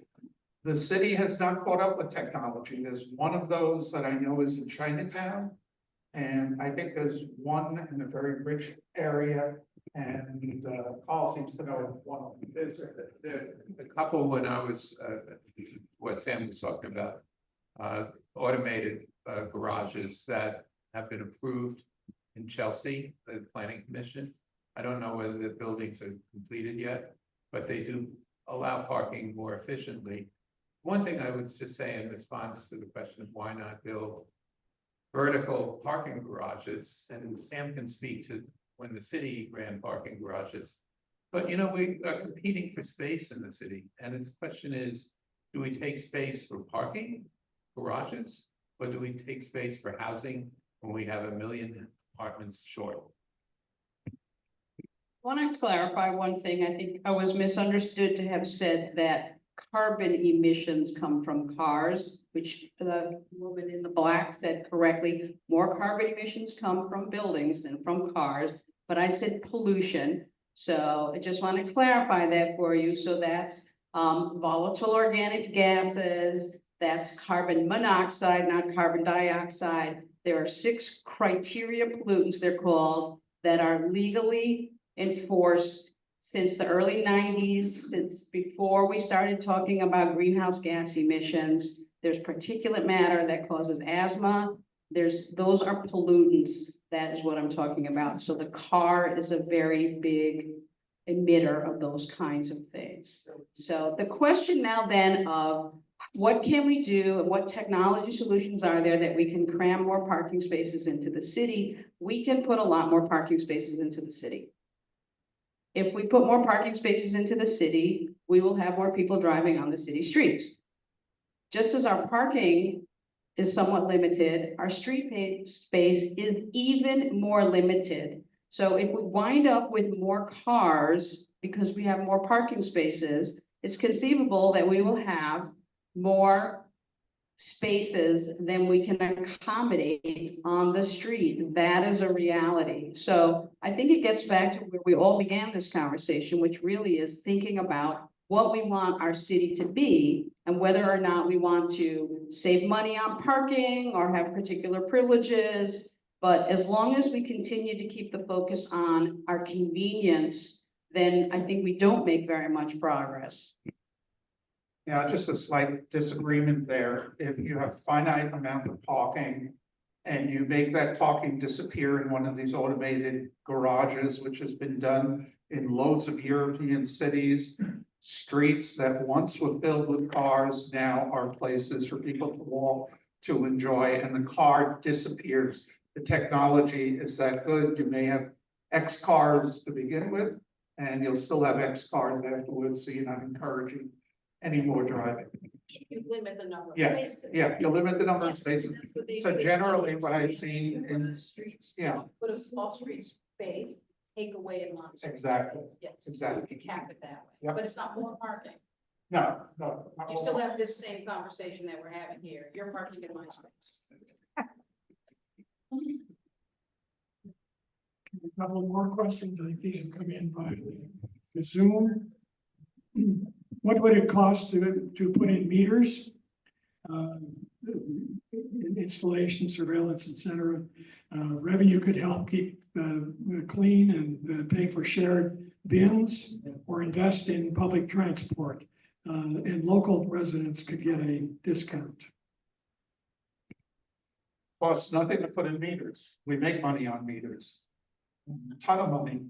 The city has not caught up with technology. There's one of those that I know is in Chinatown. And I think there's one in a very rich area, and Paul seems to know one of them. There's a couple when I was, what Sam was talking about, automated garages that have been approved in Chelsea, the planning commission. I don't know whether the buildings are completed yet, but they do allow parking more efficiently. One thing I would just say in response to the question of why not build vertical parking garages, and Sam can speak to when the city ran parking garages. But you know, we are competing for space in the city, and its question is, do we take space for parking garages, or do we take space for housing when we have 1 million apartments short? Want to clarify one thing. I think I was misunderstood to have said that carbon emissions come from cars, which the woman in the black said correctly. More carbon emissions come from buildings than from cars, but I said pollution. So I just want to clarify that for you. So that's volatile organic gases, that's carbon monoxide, not carbon dioxide. There are 6 criteria pollutants, they're called, that are legally enforced since the early 90s, since before we started talking about greenhouse gas emissions. There's particulate matter that causes asthma. Those are pollutants. That is what I'm talking about. So the car is a very big emitter of those kinds of things. So the question now then of what can we do and what technology solutions are there that we can cram more parking spaces into the city? We can put a lot more parking spaces into the city. If we put more parking spaces into the city, we will have more people driving on the city streets. Just as our parking is somewhat limited, our street space is even more limited. So if we wind up with more cars because we have more parking spaces, it's conceivable that we will have more spaces than we can accommodate on the street. That is a reality. So I think it gets back to where we all began this conversation, which really is thinking about what we want our city to be and whether or not we want to save money on parking or have particular privileges. But as long as we continue to keep the focus on our convenience, then I think we don't make very much progress. Yeah, just a slight disagreement there. If you have finite amount of parking and you make that parking disappear in one of these automated garages, which has been done in loads of European cities, streets that once were filled with cars now are places for people to walk, to enjoy, and the car disappears. The technology is that good. You may have X cars to begin with, and you'll still have X cars afterwards, so you're not encouraging any more driving. You limit the number of Yes, spaces. yeah, you limit the number of spaces. That's what they So do. generally, what I've seen in, Streets. yeah, Put a small street space, take away a lot. exactly, Yes. exactly. You cap it that way, Yep. but it's not more parking. No, no. not You more. still have this same conversation that we're having here. You're parking in my space. A couple more questions. I think these have come in by the Zoom. What would it cost to put in meters? Installation, surveillance, et cetera. Revenue could help keep clean and pay for shared bins or invest in public transport. And local residents could get a discount. Costs nothing to put in meters. We make money on meters. A ton of money.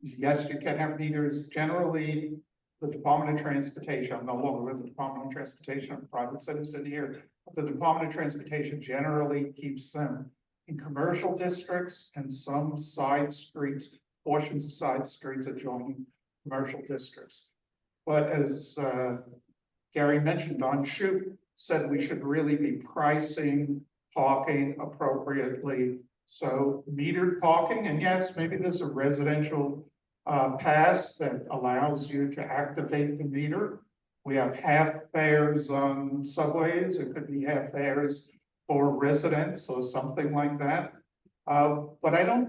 Yes, you can have meters. Generally, the Department of Transportation, I'm no longer with the Department of Transportation, I'm a private citizen here. But the Department of Transportation generally keeps them in commercial districts and some side streets, portions of side streets adjoining commercial districts. But as Gary mentioned, on Shoot said we should really be pricing parking appropriately. So metered parking, and yes, maybe there's a residential pass that allows you to activate the meter. We have half fares on subways. It could be half fares for residents or something like that. But I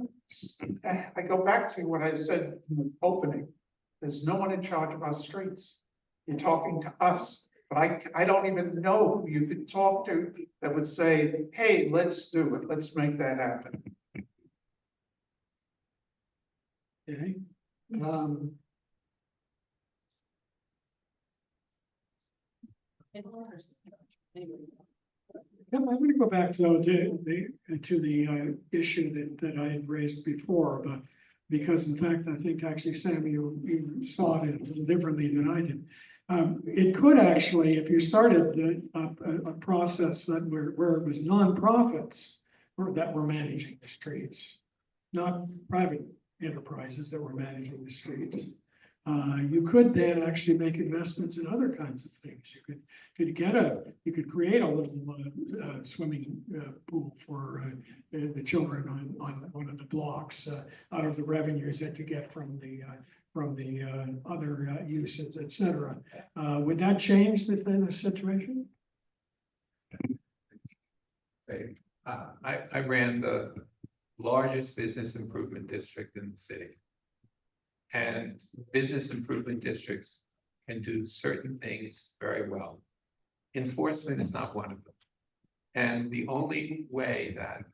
go back to what I said in the opening. There's no one in charge of our streets. You're talking to us, but I don't even know who you could talk to that would say, hey, let's do it. Let's make that happen. Okay. I'm going to go back to the issue that I had raised before, but because in fact, I think actually, Sam, you saw it a little differently than I did. It could actually, if you started a process where it was nonprofits that were managing the streets, not private enterprises that were managing the streets. You could then actually make investments in other kinds of things. You could create a little swimming pool for the children on one of the blocks out of the revenues that you get from the other uses, et cetera. Would that change the situation? I ran the largest business improvement district in the city. And business improvement districts can do certain things very well. Enforcement is not one of them. And the only way that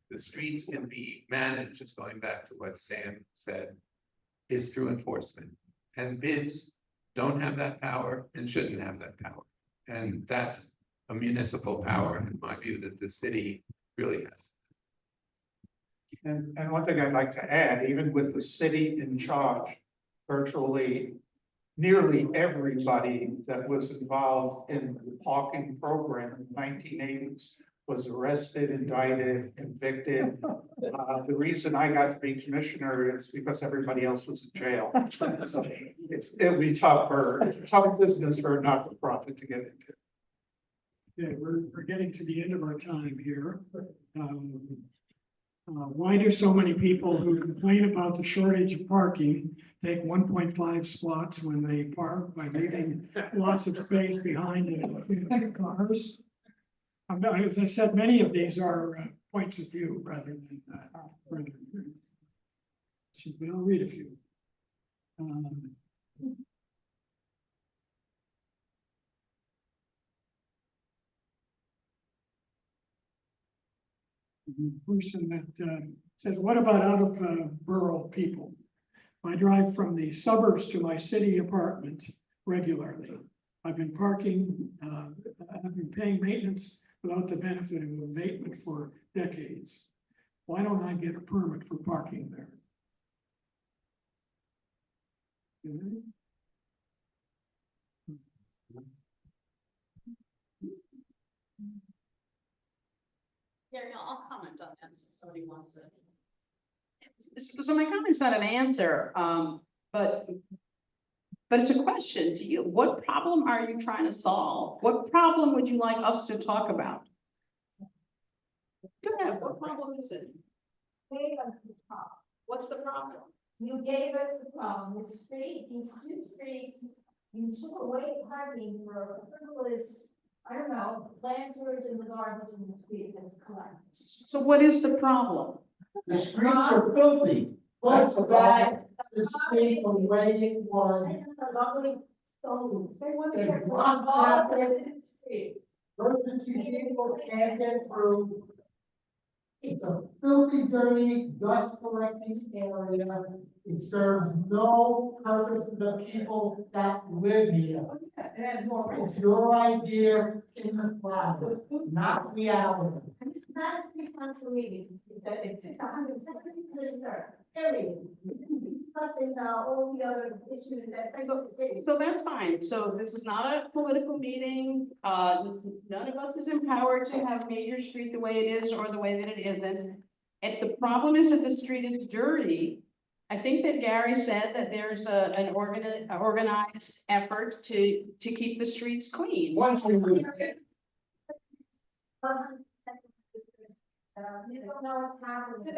the streets can be managed, just going back to what Sam said, is through enforcement. And bids don't have that power and shouldn't have that power. And that's a municipal power, in my view, that the city really has. And one thing I'd like to add, even with the city in charge, nearly everybody that was involved in the parking program in the 1980s was arrested, indicted, convicted. The reason I got to be commissioner is because everybody else was in jail. So it'll be tougher. It's a tough business for a not-for-profit to get into. Yeah, we're getting to the end of our time here. Why do so many people who complain about the shortage of parking take 1.5 spots when they park by leaving lots of space behind in cars? As I said, many of these are points of view rather than. I'll read a few. Person that says, what about out of rural people? I drive from the suburbs to my city apartment regularly. I've been paying maintenance without the benefit of abatement for decades. Why don't I get a permit for parking there? Gary, I'll comment on that, if somebody wants it. So my comment's not an answer, but it's a question to you. What problem are you trying to solve? What problem would you like us to talk about? Go ahead, what problem is it? Gave us the problem. What's the problem? You gave us the problem, the street, these two streets, you took away parking for frivolous, I don't know, planters in the garbage in the street that's collected. So what is the problem? The streets are filthy. That's the problem. The streets are waiting for. And the lovely stones, they want to They get block on all traffic. resident streets. Emergency vehicles can't get through. It's a filthy, dirty, dust collecting area. It serves no purpose to the people that live here. It's your idea in the cloud, not reality. And it's not to be contrary, it's 170 period. discussing, all the other issues that face the city. So that's fine. So this is not a political meeting. None of us is empowered to have Major Street the way it is or the way that it isn't. If the problem is that the street is dirty, I think that Gary said that there's an organized effort to keep the streets clean. Once we move, You don't know what's happening.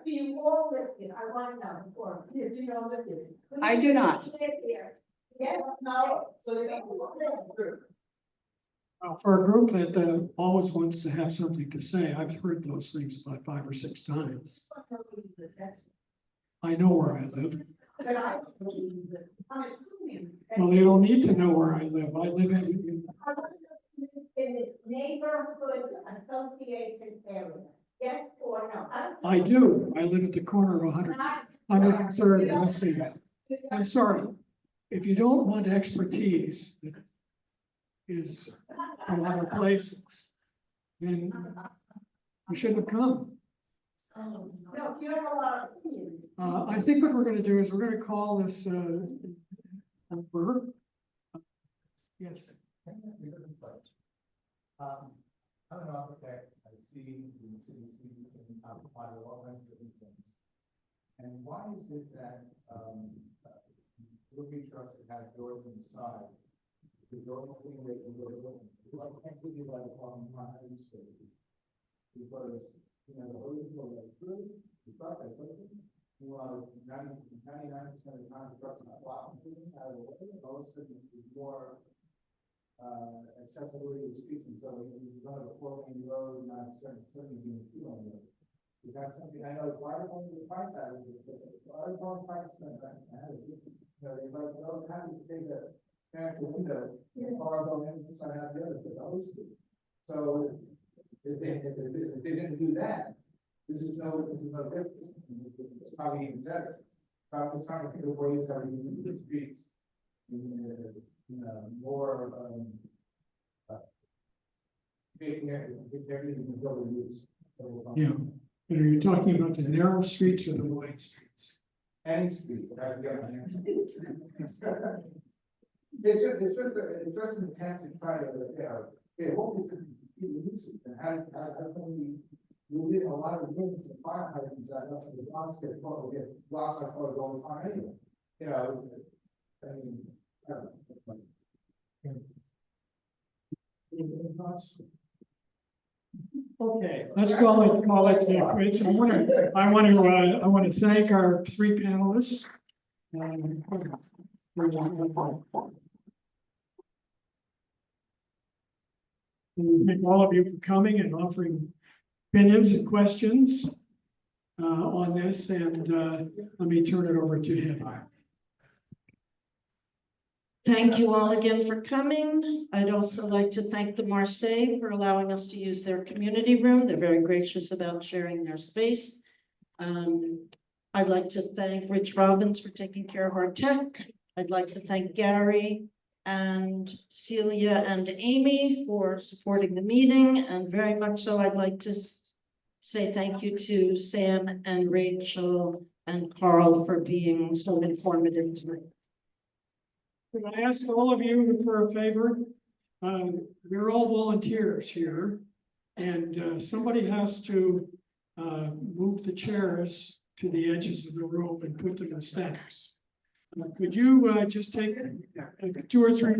Do you all live here? I want to know before. Do you all live here? I do not. Live here. Yes, no. So they don't live. For a group that always wants to have something to say, I've heard those things about 5 or 6 times. I know where I live. But I believe that. I'm assuming. that- Well, they don't need to know where I live. I live in, In this neighborhood association area, yes or no? I do. I live at the corner of 103rd and West Street. I'm sorry. If you don't want expertise that is from other places, then you shouldn't have come. No, you have a lot of opinions. I think what we're gonna do is we're gonna call this, over. Yes. I don't know, okay, I see the city, apply a lot of different things. And why is it that, looking trucks that have doors on the side, the only thing that you go, well, I can't give you like on my street. Because, you know, the whole people are through, the truck, I told you, you are 99% of the time, the truck's not blocking, out of the way, all of a sudden, it's more accessibility to streets, and so if you run a 4-lane road, not certainly being a 2-lane road. You got something, I know, why don't we fight that, why don't we fight that, you know, they like, oh, how do you take a, back the window, car going in, inside out the other, but always do. So, if they didn't do that, this is no difference, it's probably even better. Probably trying to think of ways how we can use the streets in a more, making everything double use. Yeah. And are you talking about the narrow streets or the wide streets? Any street, I've got an answer. It's just an attempt to try to, hopefully, people use it, and how can we did a lot of rooms and fire hydrants that up to the blocks get blocked by cars all the time anyway. You know, I mean, I don't know. Any thoughts? Okay, let's call it quits. I want to thank our 3 panelists. Thank all of you for coming and offering opinions and questions on this, and let me turn it over to him. Thank you all again for coming. I'd also like to thank the Marseille for allowing us to use their community room. They're very gracious about sharing their space. I'd like to thank Rich Robbins for taking care of our tech. I'd like to thank Gary and Celia and Amy for supporting the meeting, and very much so I'd like to say thank you to Sam and Rachel and Carl for being so informative tonight. Could I ask all of you for a favor? We're all volunteers here, and somebody has to move the chairs to the edges of the room and put them in stacks. Could you just take 2 or 3